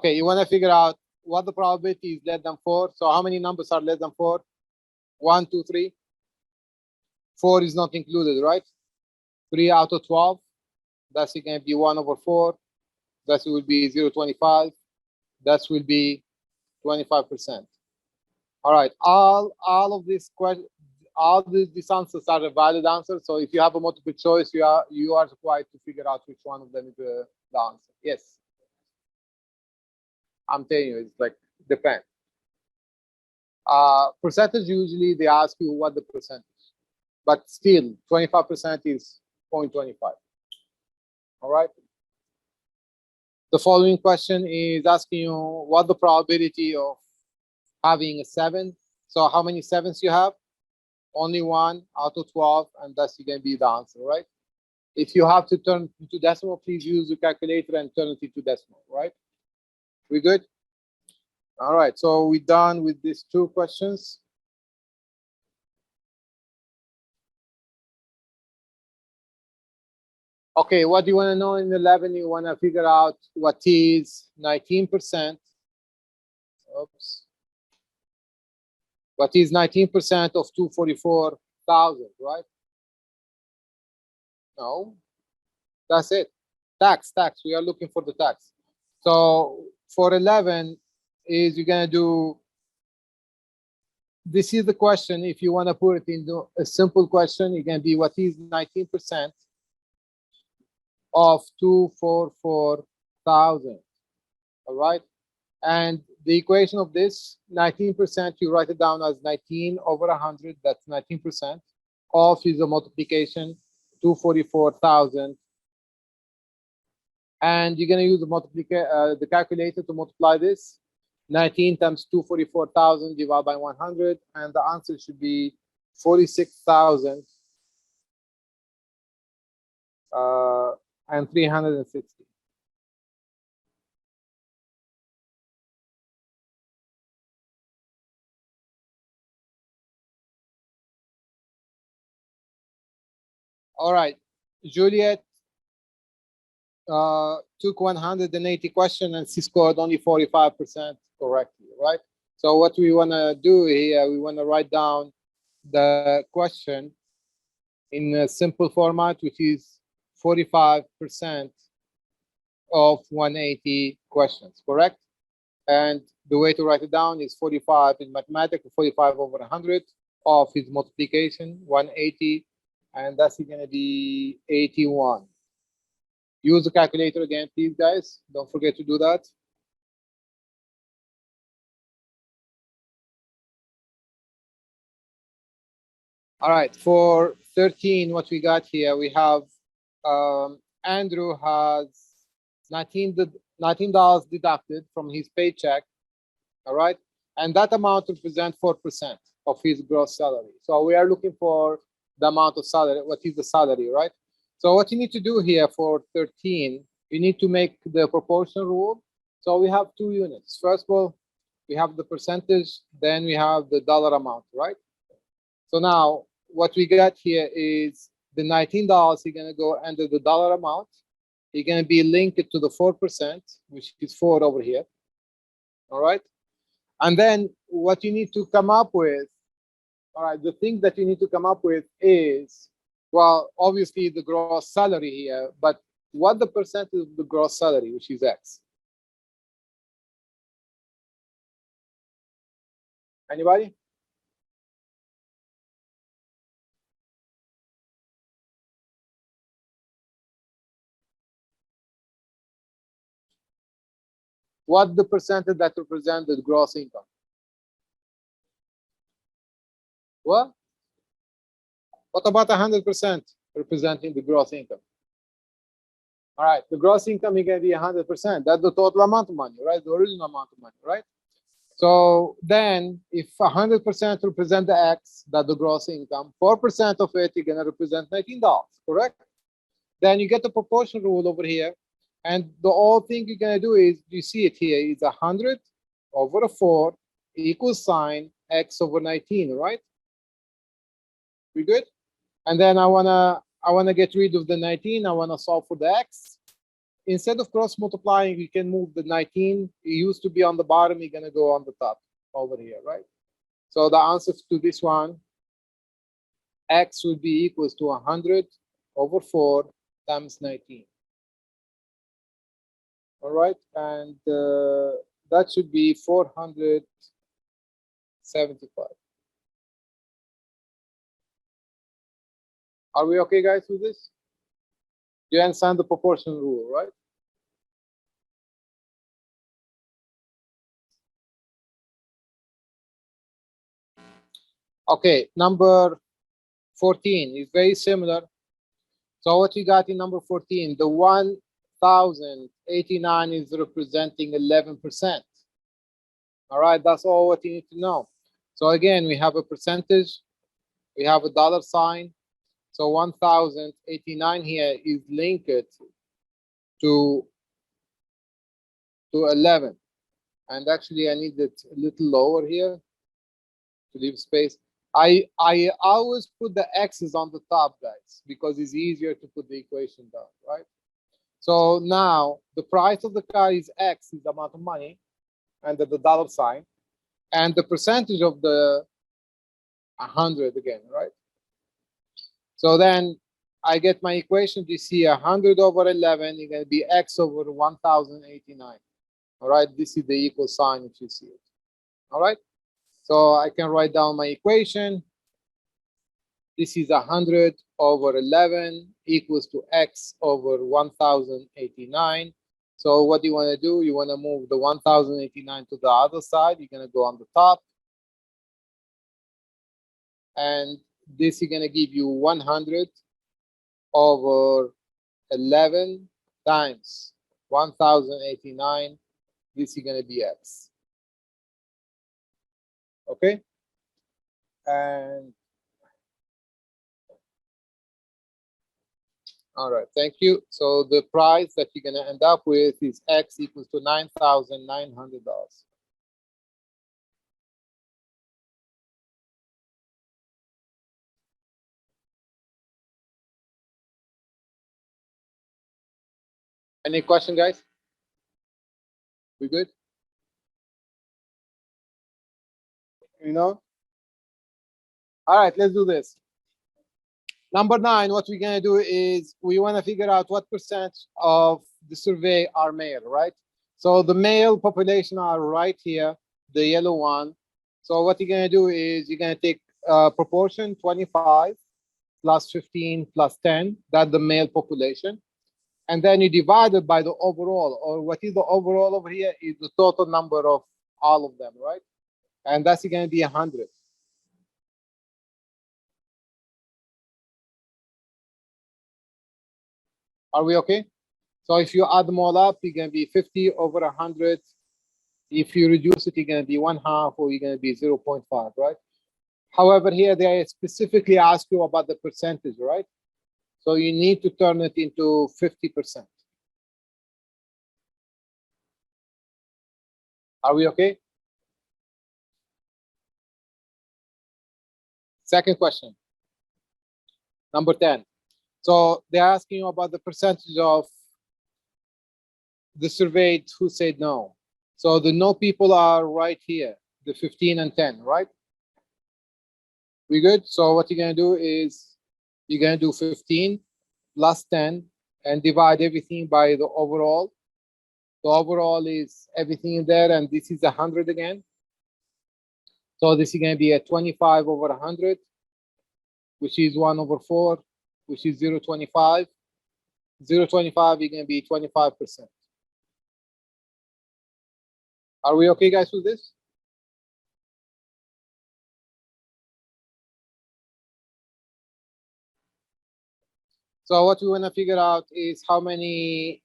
you want to figure out what the probability is less than 4. So how many numbers are less than 4? 1, 2, 3. 4 is not included, right? 3 out of 12. That's going to be 1 over 4. That will be 0.25. That will be 25%. All right. All of these questions, all these answers are a valid answer. So if you have a multiple choice, you are required to figure out which one of them is the answer. Yes. I'm telling you, it's like depends. Percentage, usually they ask you what the percentage, but still 25% is 0.25. All right. The following question is asking you what the probability of having a 7. So how many 7s you have? Only 1 out of 12, and that's going to be the answer, right? If you have to turn into decimal, please use the calculator and turn it into decimal, right? We good? All right, so we're done with these 2 questions. Okay, what do you want to know in 11? You want to figure out what is 19%. Oops. What is 19% of 244,000, right? No, that's it. Tax. We are looking for the tax. So for 11 is you're going to do, this is the question. If you want to put it into a simple question, you're going to be what is 19% of 244,000. All right. And the equation of this 19%, you write it down as 19 over 100. That's 19%. Of is a multiplication, 244,000. And you're going to use the calculator to multiply this. 19 times 244,000 divided by 100. And the answer should be 46,000. and 360. All right, Juliet took 180 questions and she scored only 45% correctly, right? So what we want to do here, we want to write down the question in a simple format, which is 45% of 180 questions, correct? And the way to write it down is 45 in mathematics, 45 over 100 of its multiplication, 180, and that's going to be 81. Use the calculator again, please, guys. Don't forget to do that. All right, for 13, what we got here, we have Andrew has $19 deducted from his paycheck, all right? And that amount represents 4% of his gross salary. So we are looking for the amount of salary, what is the salary, right? So what you need to do here for 13, you need to make the proportion rule. So we have two units. First of all, we have the percentage, then we have the dollar amount, right? So now what we got here is the $19 is going to go under the dollar amount. You're going to be linked to the 4%, which is 4 over here. All right. And then what you need to come up with, all right, the thing that you need to come up with is, well, obviously the gross salary here, but what the percentage of the gross salary, which is X? Anybody? What the percentage that represents the gross income? What? What about 100% representing the gross income? All right, the gross income is going to be 100%. That's the total amount of money, right? The original amount of money, right? So then if 100% represent the X, that's the gross income, 4% of it is going to represent $19, correct? Then you get the proportion rule over here. And the whole thing you're going to do is, you see it here, is 100 over a 4 equals sign X over 19, right? We good? And then I wanna get rid of the 19. I wanna solve for the X. Instead of cross multiplying, you can move the 19. It used to be on the bottom, you're gonna go on the top over here, right? So the answer to this one, X would be equals to 100 over 4 times 19. All right, and that should be 475. Are we okay, guys, with this? You understand the proportion rule, right? Okay, number 14 is very similar. So what we got in number 14, the 1,089 is representing 11%. All right, that's all what you need to know. So again, we have a percentage, we have a dollar sign. So 1,089 here is linked to 11. And actually, I need it a little lower here to leave space. I always put the X's on the top, guys, because it's easier to put the equation down, right? So now the price of the car is X, is the amount of money, and the dollar sign, and the percentage of the 100 again, right? So then I get my equation. You see 100 over 11 is going to be X over 1,089. All right, this is the equal sign if you see it. All right, so I can write down my equation. This is 100 over 11 equals to X over 1,089. So what do you want to do? You want to move the 1,089 to the other side. You're going to go on the top. And this is going to give you 100 over 11 times 1,089. This is going to be X. Okay? And All right, thank you. So the price that you're gonna end up with is X equals to $9,900. Any question, guys? We good? You know? All right, let's do this. Number 9, what we're gonna do is we wanna figure out what percent of the survey are male, right? So the male population are right here, the yellow one. So what you're gonna do is you're gonna take proportion 25 plus 15 plus 10, that's the male population. And then you divide it by the overall, or what is the overall over here is the total number of all of them, right? And that's going to be 100. Are we okay? So if you add them all up, you're going to be 50 over 100. If you reduce it, you're going to be 1/2, or you're going to be 0.5, right? However, here they specifically ask you about the percentage, right? So you need to turn it into 50%. Are we okay? Second question. Number 10. So they're asking you about the percentage of the surveyed who said no. So the no people are right here, the 15 and 10, right? We good? So what you're gonna do is you're gonna do 15 plus 10 and divide everything by the overall. The overall is everything in there, and this is 100 again. So this is gonna be a 25 over 100, which is 1 over 4, which is 0.25. 0.25, you're gonna be 25%. Are we okay, guys, with this? So what we want to figure out is how many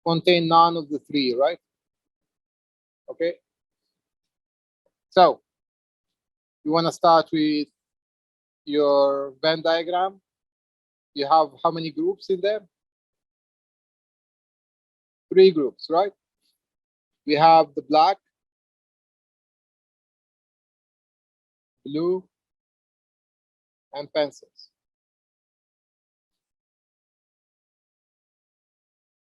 contain none of the three, right? Okay. So you want to start with your Venn diagram. You have how many groups in there? 3 groups, right? We have the black, blue, and pencils.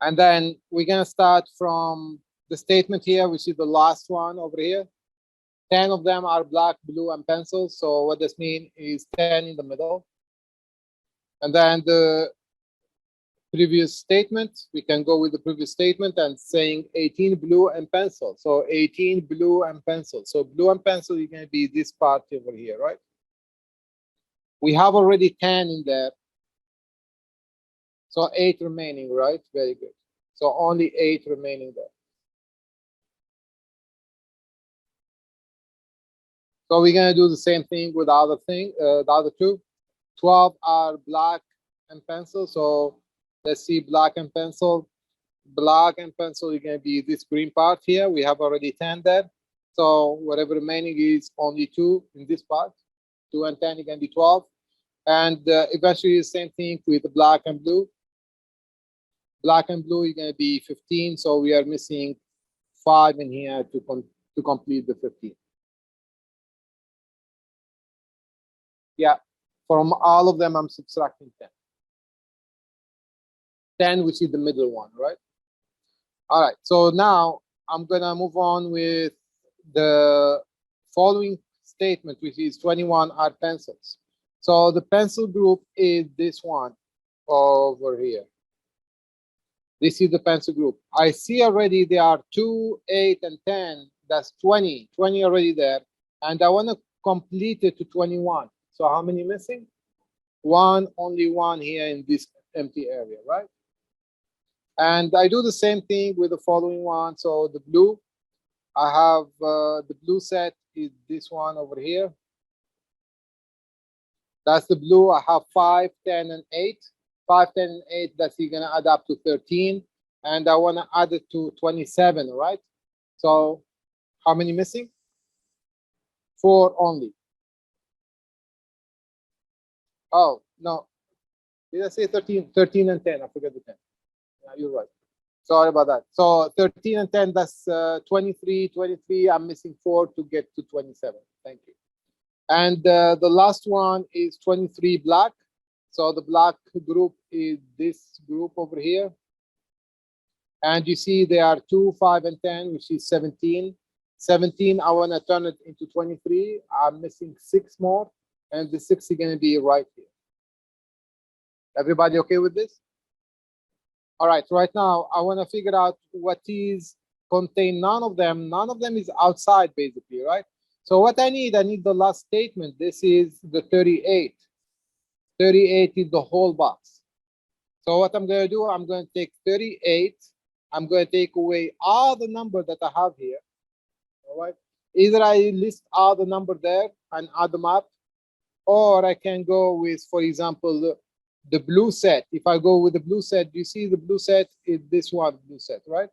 And then we're going to start from the statement here, which is the last one over here. 10 of them are black, blue, and pencils. So what this means is 10 in the middle. And then the previous statement, we can go with the previous statement and saying 18 blue and pencil. So 18 blue and pencil. So blue and pencil is going to be this part over here, right? We have already 10 in there. So 8 remaining, right? Very good. So only 8 remaining there. So we're going to do the same thing with the other thing, the other 2. 12 are black and pencil. So let's see, black and pencil. Black and pencil is going to be this green part here. We have already 10 there. So whatever remaining is only 2 in this part. 2 and 10 is going to be 12. And eventually the same thing with the black and blue. Black and blue is going to be 15. So we are missing 5 in here to complete the 15. Yeah, from all of them, I'm subtracting 10. 10, which is the middle one, right? All right, so now I'm gonna move on with the following statement, which is 21 are pencils. So the pencil group is this one over here. This is the pencil group. I see already there are 2, 8, and 10. That's 20. 20 already there. And I want to complete it to 21. So how many missing? 1, only 1 here in this empty area, right? And I do the same thing with the following one. So the blue, I have the blue set is this one over here. That's the blue. I have 5, 10, and 8. 5, 10, and 8, that's going to add up to 13. And I want to add it to 27, right? So how many missing? 4 only. Oh, no. Did I say 13? 13 and 10. I forgot the 10. Yeah, you're right. Sorry about that. So 13 and 10, that's 23. 23, I'm missing 4 to get to 27. Thank you. And the last one is 23 black. So the black group is this group over here. And you see there are 2, 5, and 10, which is 17. 17, I want to turn it into 23. I'm missing 6 more. And the 6 is going to be right here. Everybody okay with this? All right, right now, I want to figure out what is contain none of them. None of them is outside, basically, right? So what I need the last statement. This is the 38. 38 is the whole box. So what I'm going to do, I'm going to take 38. I'm going to take away all the number that I have here. All right. Either I list all the number there and add them up, or I can go with, for example, the blue set. If I go with the blue set, you see the blue set is this one blue set, right?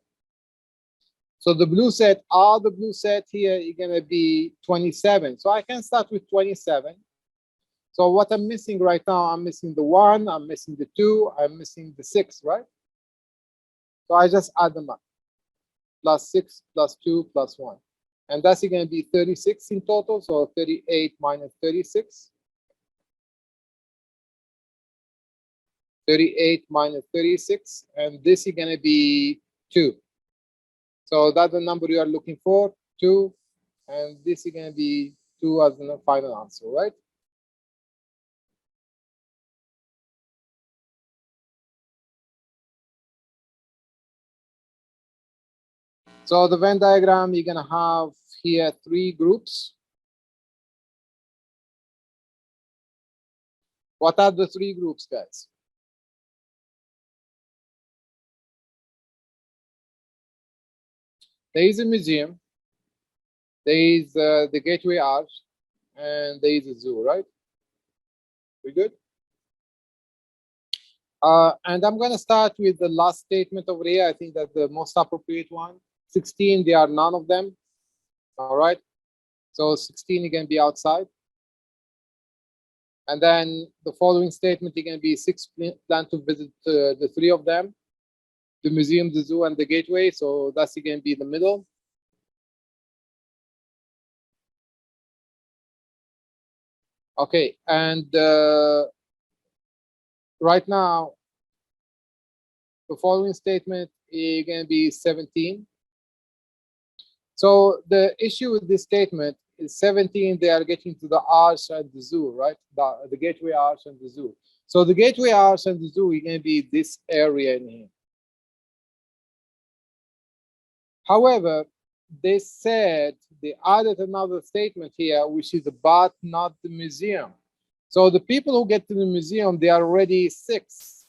So the blue set, all the blue set here is going to be 27. So I can start with 27. So what I'm missing right now, I'm missing the 1, I'm missing the 2, I'm missing the 6, right? So I just add them up. Plus 6, plus 2, plus 1. And that's going to be 36 in total. So 38 minus 36. 38 minus 36. And this is going to be 2. So that's the number you are looking for, 2. And this is going to be 2 as the final answer, right? So the Venn diagram, you're going to have here 3 groups. What are the 3 groups, guys? There is a museum, there is the Gateway Arch, and there is a zoo, right? We good? And I'm going to start with the last statement over here. I think that's the most appropriate one. 16, there are none of them. All right. So 16 is going to be outside. And then the following statement is going to be 6 plan to visit the 3 of them, the museum, the zoo, and the gateway. So that's going to be the middle. Okay. And right now, the following statement is going to be 17. So the issue with this statement is 17, they are getting to the arch and the zoo, right? The gateway arch and the zoo. So the gateway arch and the zoo is going to be this area in here. However, they said they added another statement here, which is but not the museum. So the people who get to the museum, they are already 6.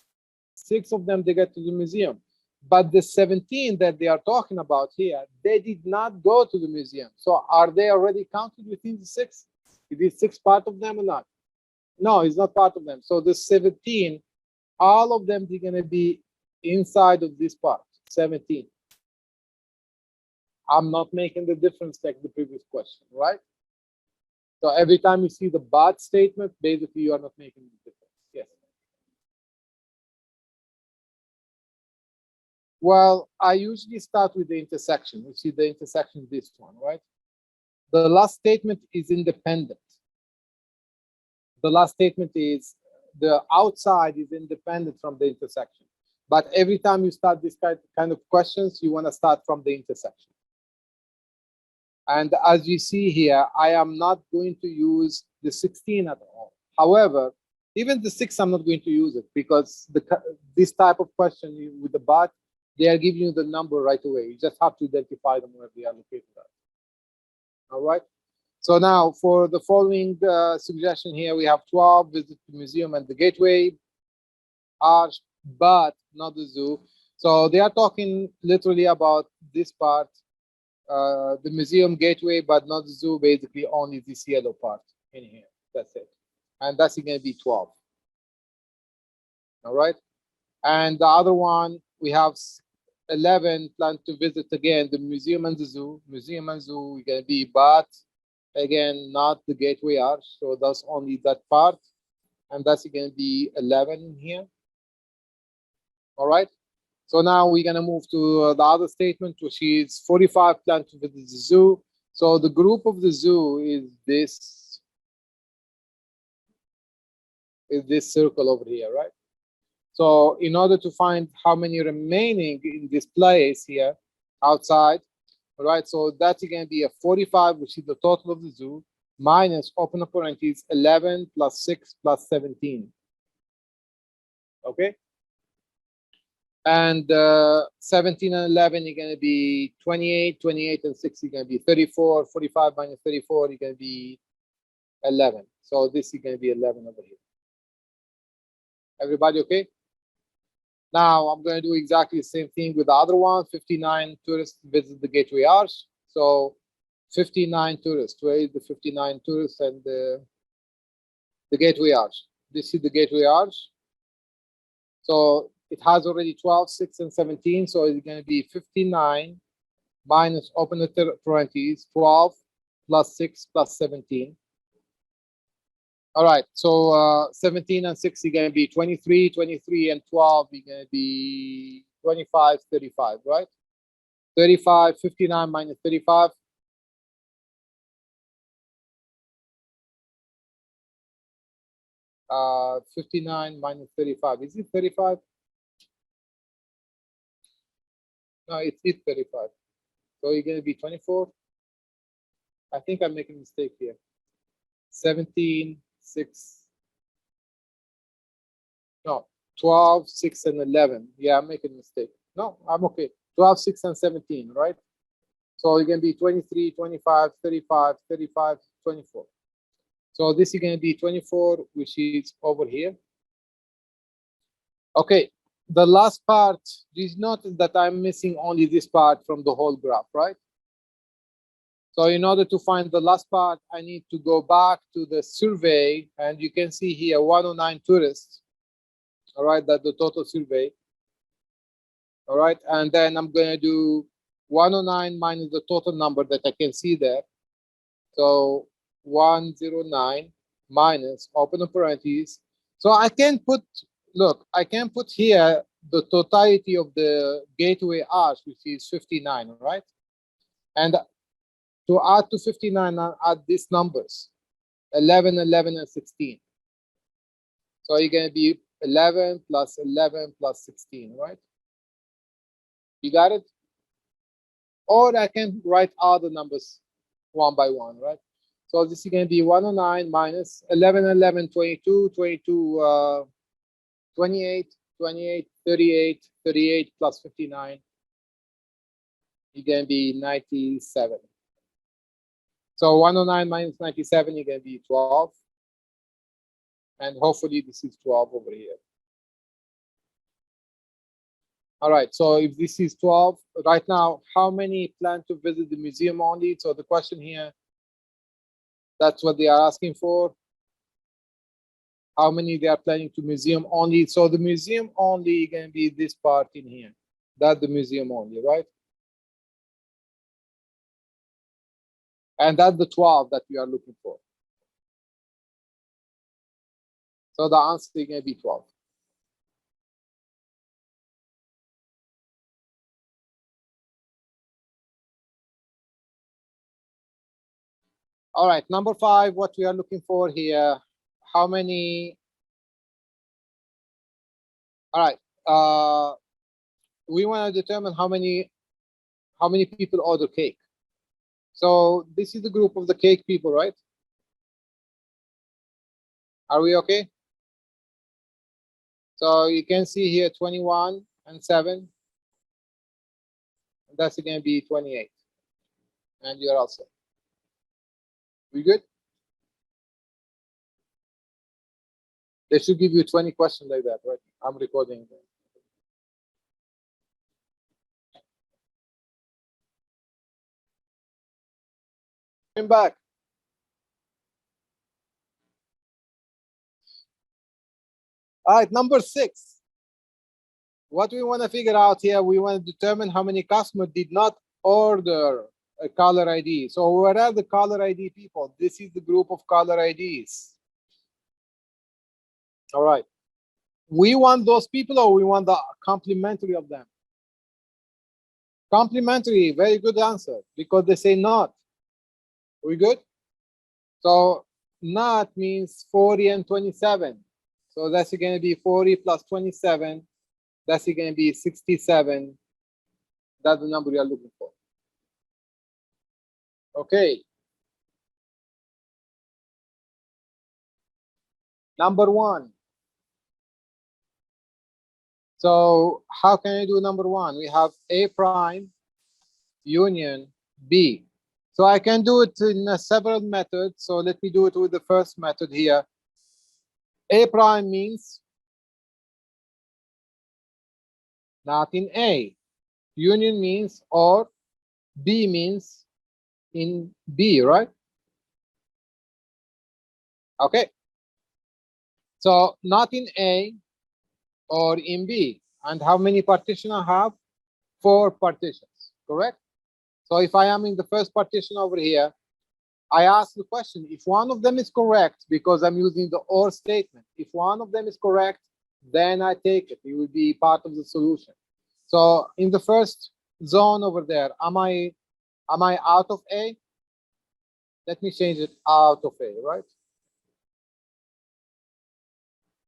6 of them, they get to the museum. But the 17 that they are talking about here, they did not go to the museum. So are they already counted within the 6? Is this 6 part of them or not? No, it's not part of them. So the 17, all of them are going to be inside of this part, 17. I'm not making the difference like the previous question, right? So every time you see the but statement, basically you are not making the difference. Yes. Well, I usually start with the intersection. You see the intersection, this one, right? The last statement is independent. The last statement is the outside is independent from the intersection. But every time you start this kind of questions, you want to start from the intersection. And as you see here, I am not going to use the 16 at all. However, even the 6, I'm not going to use it because this type of question with the but, they are giving you the number right away. You just have to identify them where they are located at. All right. So now for the following suggestion here, we have 12, visit the museum and the gateway, arch, but not the zoo. So they are talking literally about this part, the museum gateway, but not the zoo, basically only this yellow part in here. That's it. And that's going to be 12. All right. And the other one, we have 11, plan to visit again the museum and the zoo. Museum and zoo, we're going to be, but again, not the gateway arch. So that's only that part. and that's going to be 11 in here. All right. So now we're going to move to the other statement, which is 45 plan to visit the zoo. So the group of the zoo is this circle over here, right? So in order to find how many remaining in this place here outside, all right, so that's going to be a 45, which is the total of the zoo, minus, open parentheses, 11 plus 6 plus 17. Okay? And 17 and 11 are going to be 28, 28 and 6 are going to be 34, 45 minus 34 is going to be 11. So this is going to be 11 over here. Everybody okay? Now I'm going to do exactly the same thing with the other one. 59 tourists visit the Gateway Arch. So 59 tourists. Where is the 59 tourists and the Gateway Arch? This is the Gateway Arch. So it has already 12, 6, and 17. So it's going to be 59 minus, open the parentheses, 12 plus 6 plus 17. All right, so 17 and 6 are going to be 23, 23 and 12 are going to be 25, 35, right? 35, 59 minus 35. Uh, 59 minus 35. Is it 35? No, it's 35. So you're going to be 24. I think I'm making a mistake here. 17, 6. No, 12, 6, and 11. Yeah, I'm making a mistake. No, I'm okay. 12, 6, and 17, right? So you're going to be 23, 25, 35, 35, 24. So this is going to be 24, which is over here. Okay, the last part, please notice that I'm missing only this part from the whole graph, right? So in order to find the last part, I need to go back to the survey, and you can see here 109 tourists. All right, that's the total survey. All right, and then I'm going to do 109 minus the total number that I can see there. So 109 minus, open parentheses. So I can put, look, I can put here the totality of the Gateway Arch, which is 59, right? And to add to 59, I'll add these numbers, 11, 11, and 16. So you're going to be 11 plus 11 plus 16, right? You got it? Or I can write all the numbers one by one, right? So this is going to be 109 minus 11, 11, 22, 22, 28, 28, 38, 38 plus 59. You're going to be 97. So 109 minus 97, you're going to be 12. And hopefully this is 12 over here. All right, so if this is 12, right now, how many plan to visit the museum only? So the question here, that's what they are asking for. How many they are planning to museum only? So the museum only going to be this part in here. That's the museum only, right? And that's the 12 that we are looking for. So the answer is going to be 12. All right, number 5, what we are looking for here, how many? All right, we want to determine how many people order cake. So this is the group of the cake people, right? Are we okay? So you can see here 21 and 7. That's going to be 28. And you're also. We good? They should give you 20 questions like that, right? I'm recording. Come back. All right, number 6. What we want to figure out here, we want to determine how many customers did not order a caller ID. So where are the caller ID people? This is the group of caller IDs. All right. We want those people or we want the complementary of them? Complementary, very good answer, because they say not. We good? So not means 40 and 27. So that's going to be 40 plus 27. That's going to be 67. That's the number we are looking for. Okay. Number one. So how can I do number one? We have A prime union B. So I can do it in several methods. So let me do it with the first method here. A prime means not in A. Union means or, B means in B, right? Okay. So not in A or in B. And how many partitions I have? 4 partitions, correct? So if I am in the first partition over here, I ask the question, if one of them is correct, because I'm using the or statement, if one of them is correct, then I take it. It will be part of the solution. So in the first zone over there, am I out of A? Let me change it out of A, right?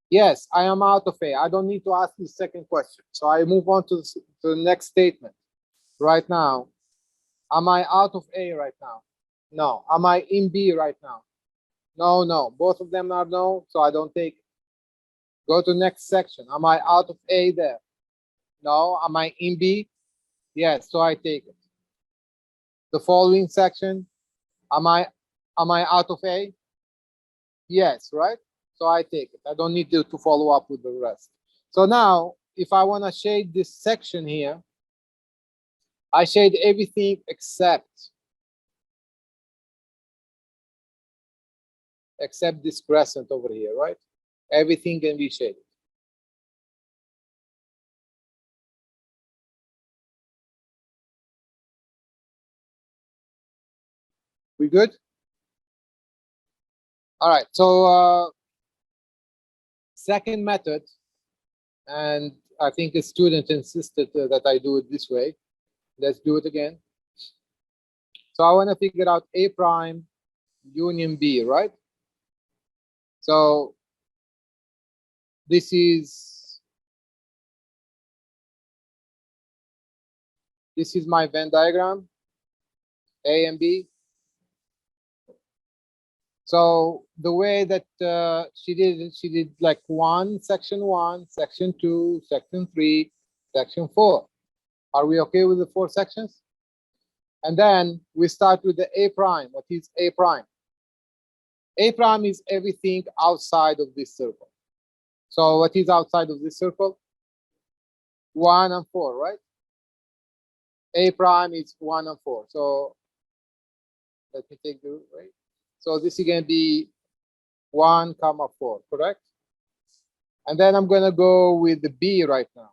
Yes, I am out of A. I don't need to ask the second question. So I move on to the next statement. Right now, am I out of A right now? No. Am I in B right now? No, no. Both of them are no, so I don't take it. Go to next section. Am I out of A there? No. Am I in B? Yes, so I take it. The following section, am I out of A? Yes, right? So I take it. I don't need to follow up with the rest. So now, if I want to shade this section here, I shade everything except this crescent over here, right? Everything can be shaded. We good? All right. So second method, and I think a student insisted that I do it this way. Let's do it again. So I want to figure out A prime union B, right? So this is my Venn diagram, A and B. So the way that she did like section 1, section 2, section 3, section 4. Are we okay with the 4 sections? And then we start with the A prime. What is A prime? A prime is everything outside of this circle. So what is outside of this circle? 1 and 4, right? A prime is 1 and 4. So let me take the right. So this is going to be 1 comma 4, correct? And then I'm going to go with the B right now.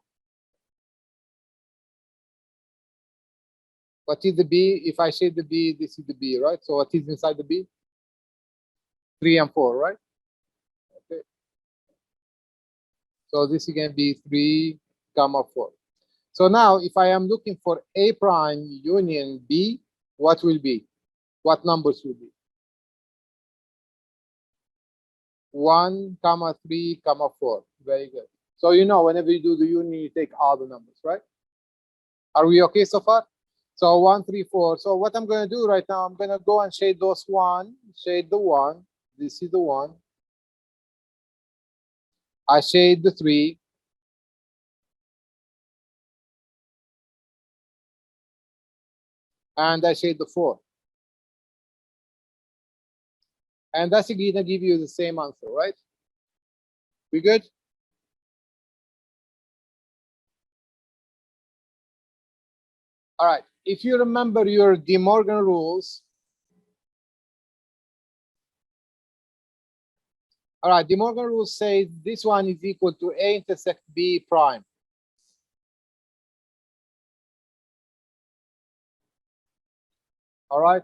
What is the B? If I shade the B, this is the B, right? So what is inside the B? 3 and 4, right? Okay. So this is going to be 3 comma 4. So now if I am looking for A prime union B, what will be? What numbers will be? 1 comma 3 comma 4. Very good. So you know whenever you do the union, you take all the numbers, right? Are we okay so far? So 1, 3, 4. So what I'm going to do right now, I'm going to go and shade those 1, shade the 1. This is the 1. I shade the 3. And I shade the 4. And that's going to give you the same answer, right? We good? All right. If you remember your De Morgan rules, all right, De Morgan rule says this one is equal to A intersect B prime. All right.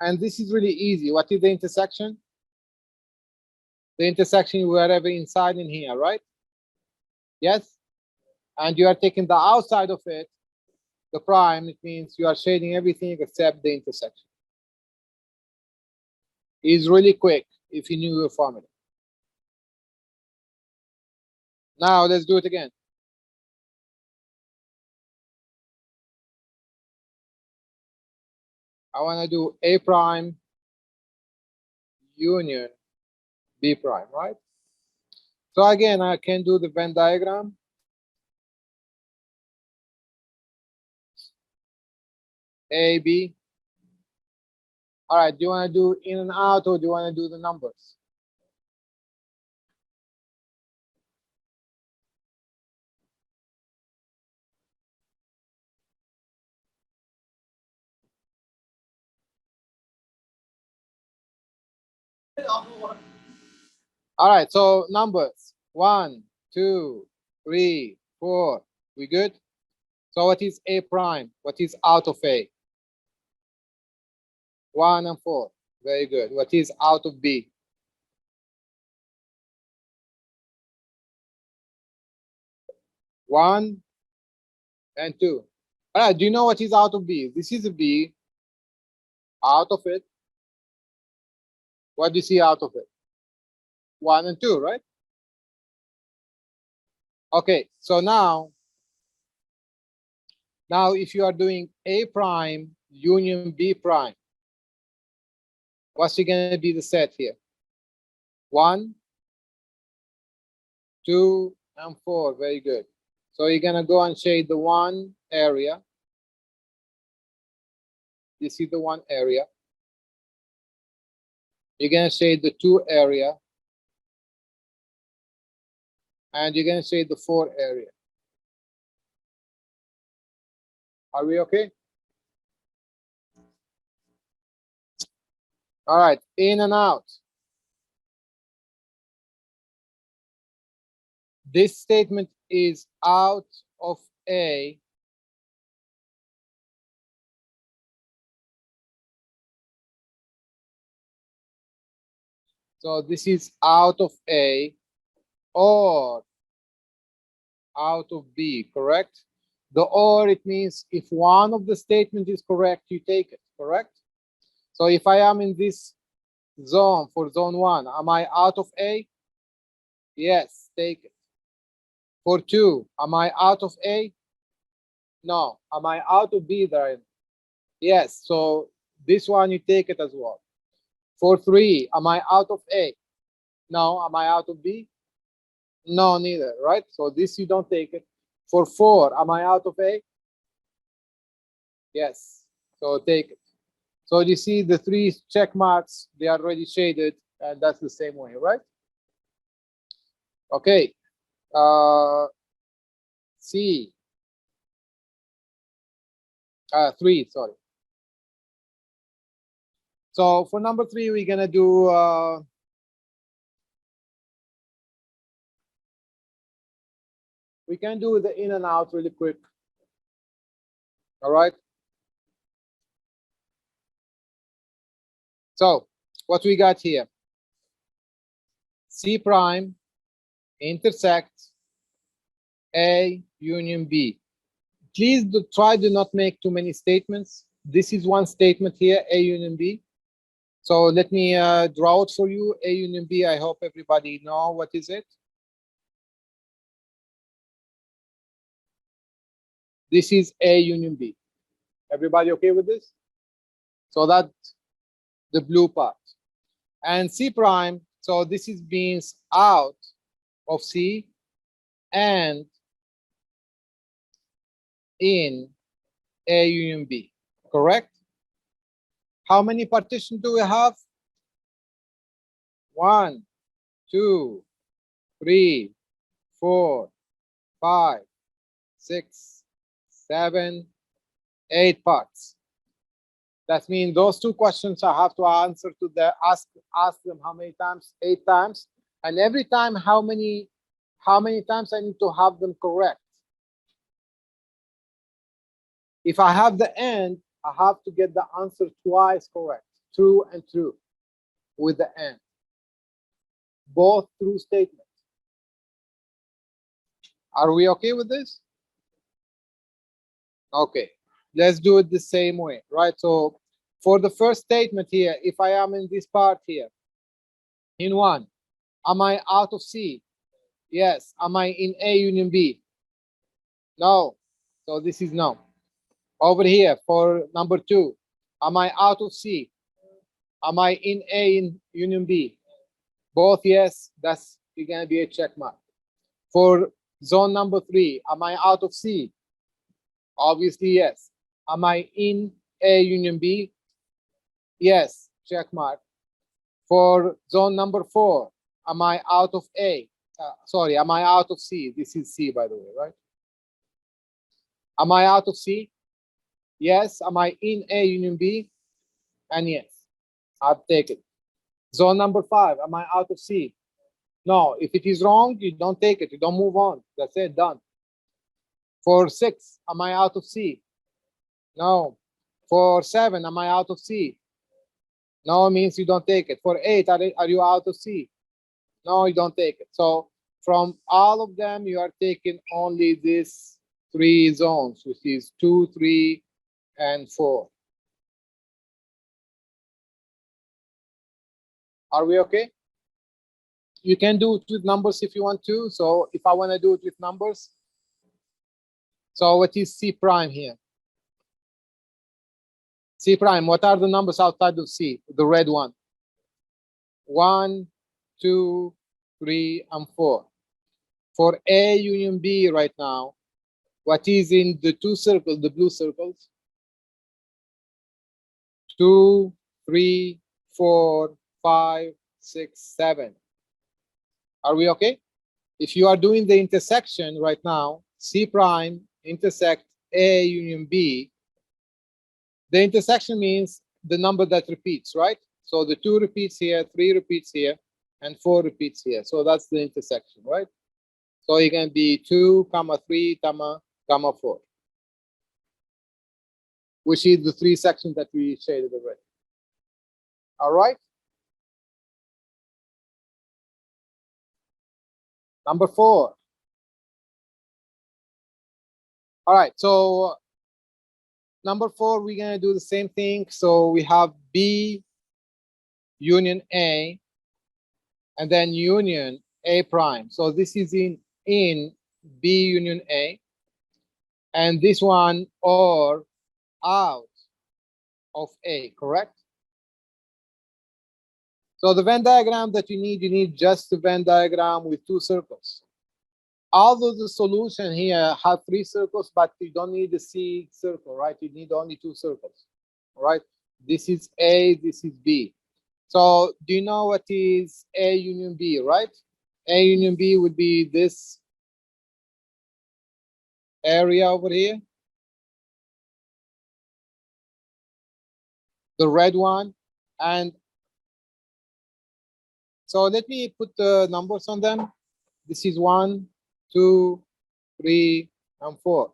And this is really easy. What is the intersection? The intersection wherever inside in here, right? Yes? And you are taking the outside of it, the prime, it means you are shading everything except the intersection. It's really quick if you knew your formula. Now let's do it again. I want to do A prime union B prime, right? So again, I can do the Venn diagram. A, B. All right, do you want to do in and out or do you want to do the numbers? All right, so numbers 1, 2, 3, 4. We good? So what is A prime? What is out of A? 1 and 4. Very good. What is out of B? 1 and 2. All right, do you know what is out of B? This is a B. Out of it. What do you see out of it? 1 and 2, right? Okay, so now if you are doing A prime union B prime, what's going to be the set here? 1, 2, and 4. Very good. So you're going to go and shade the 1 area. You see the 1 area. You're going to shade the 2 area. And you're going to shade the 4 area. Are we okay? All right, in and out. This statement is out of A. So this is out of A or out of B, correct? The or, it means if one of the statement is correct, you take it, correct? So if I am in this zone for zone 1, am I out of A? Yes, take it. For 2, am I out of A? No. Am I out of B there? Yes, so this one you take it as well. For 3, am I out of A? No. Am I out of B? No, neither, right? So this you don't take it. For 4, am I out of A? Yes, so take it. So you see the 3 check marks, they are already shaded, and that's the same way, right? Okay. C. 3, sorry. So for number 3, we're gonna do we can do the in and out really quick. All right. So what we got here? C prime intersect A union B. Please try to not make too many statements. This is one statement here, A union B. So let me draw it for you. A union B, I hope everybody know what is it. This is A union B. Everybody okay with this? So that's the blue part. And C prime, so this is means out of C and in A union B, correct? How many partitions do we have? 1, 2, 3, 4, 5, 6, 7, 8 parts. That means those 2 questions I have to answer to the ask them how many times? 8 times. And every time how many times I need to have them correct. If I have the end, I have to get the answer twice correct, true and true, with the end. both true statements. Are we okay with this? Okay, let's do it the same way, right? So for the first statement here, if I am in this part here, in 1, am I out of C? Yes. Am I in A union B? No. So this is no. Over here for number 2, am I out of C? Am I in A in union B? Both yes. That's going to be a check mark. For zone number 3, am I out of C? Obviously yes. Am I in A union B? Yes. Check mark. For zone number 4, am I out of A? Sorry, am I out of C? This is C, by the way, right? Am I out of C? Yes. Am I in A union B? And yes, I'll take it. Zone number 5, am I out of C? No. If it is wrong, you don't take it. You don't move on. That's it, done. For 6, am I out of C? No. For 7, am I out of C? No means you don't take it. For 8, are you out of C? No, you don't take it. So from all of them, you are taking only these 3 zones, which is 2, 3, and 4. Are we okay? You can do it with numbers if you want to. So if I want to do it with numbers, so what is C prime here? C prime, what are the numbers outside of C? The red one. 1, 2, 3, and 4. For A union B right now, what is in the 2 circles, the blue circles? 2, 3, 4, 5, 6, 7. Are we okay? If you are doing the intersection right now, C prime intersect A union B, the intersection means the number that repeats, right? So the 2 repeats here, 3 repeats here, and 4 repeats here. So that's the intersection, right? So it can be 2, 3, 4, which is the 3 sections that we shaded already. All right. Number 4. All right. So number 4, we're gonna do the same thing. So we have B union A, and then union A prime. So this is in B union A, and this one or out of A, correct? So the Venn diagram that you need just a Venn diagram with 2 circles. Although the solution here have 3 circles, but you don't need a C circle, right? You need only 2 circles, all right? This is A, this is B. So do you know what is A union B, right? A union B would be this area over here. The red one. And so let me put the numbers on them. This is 1, 2, 3, and 4.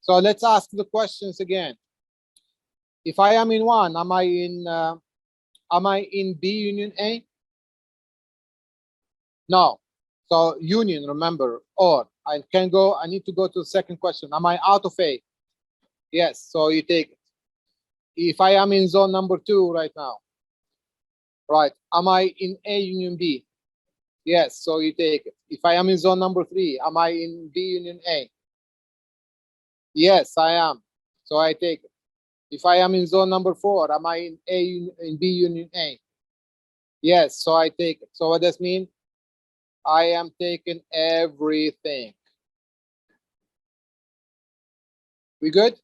So let's ask the questions again. If I am in 1, am I in B union A? No. So union, remember, or I need to go to the second question. Am I out of A? Yes, so you take it. If I am in zone number 2 right now, right, am I in A union B? Yes, so you take it. If I am in zone number 3, am I in B union A? Yes, I am, so I take it. If I am in zone number 4, am I in B union A? Yes, so I take it. So what does mean? I am taking everything. We good?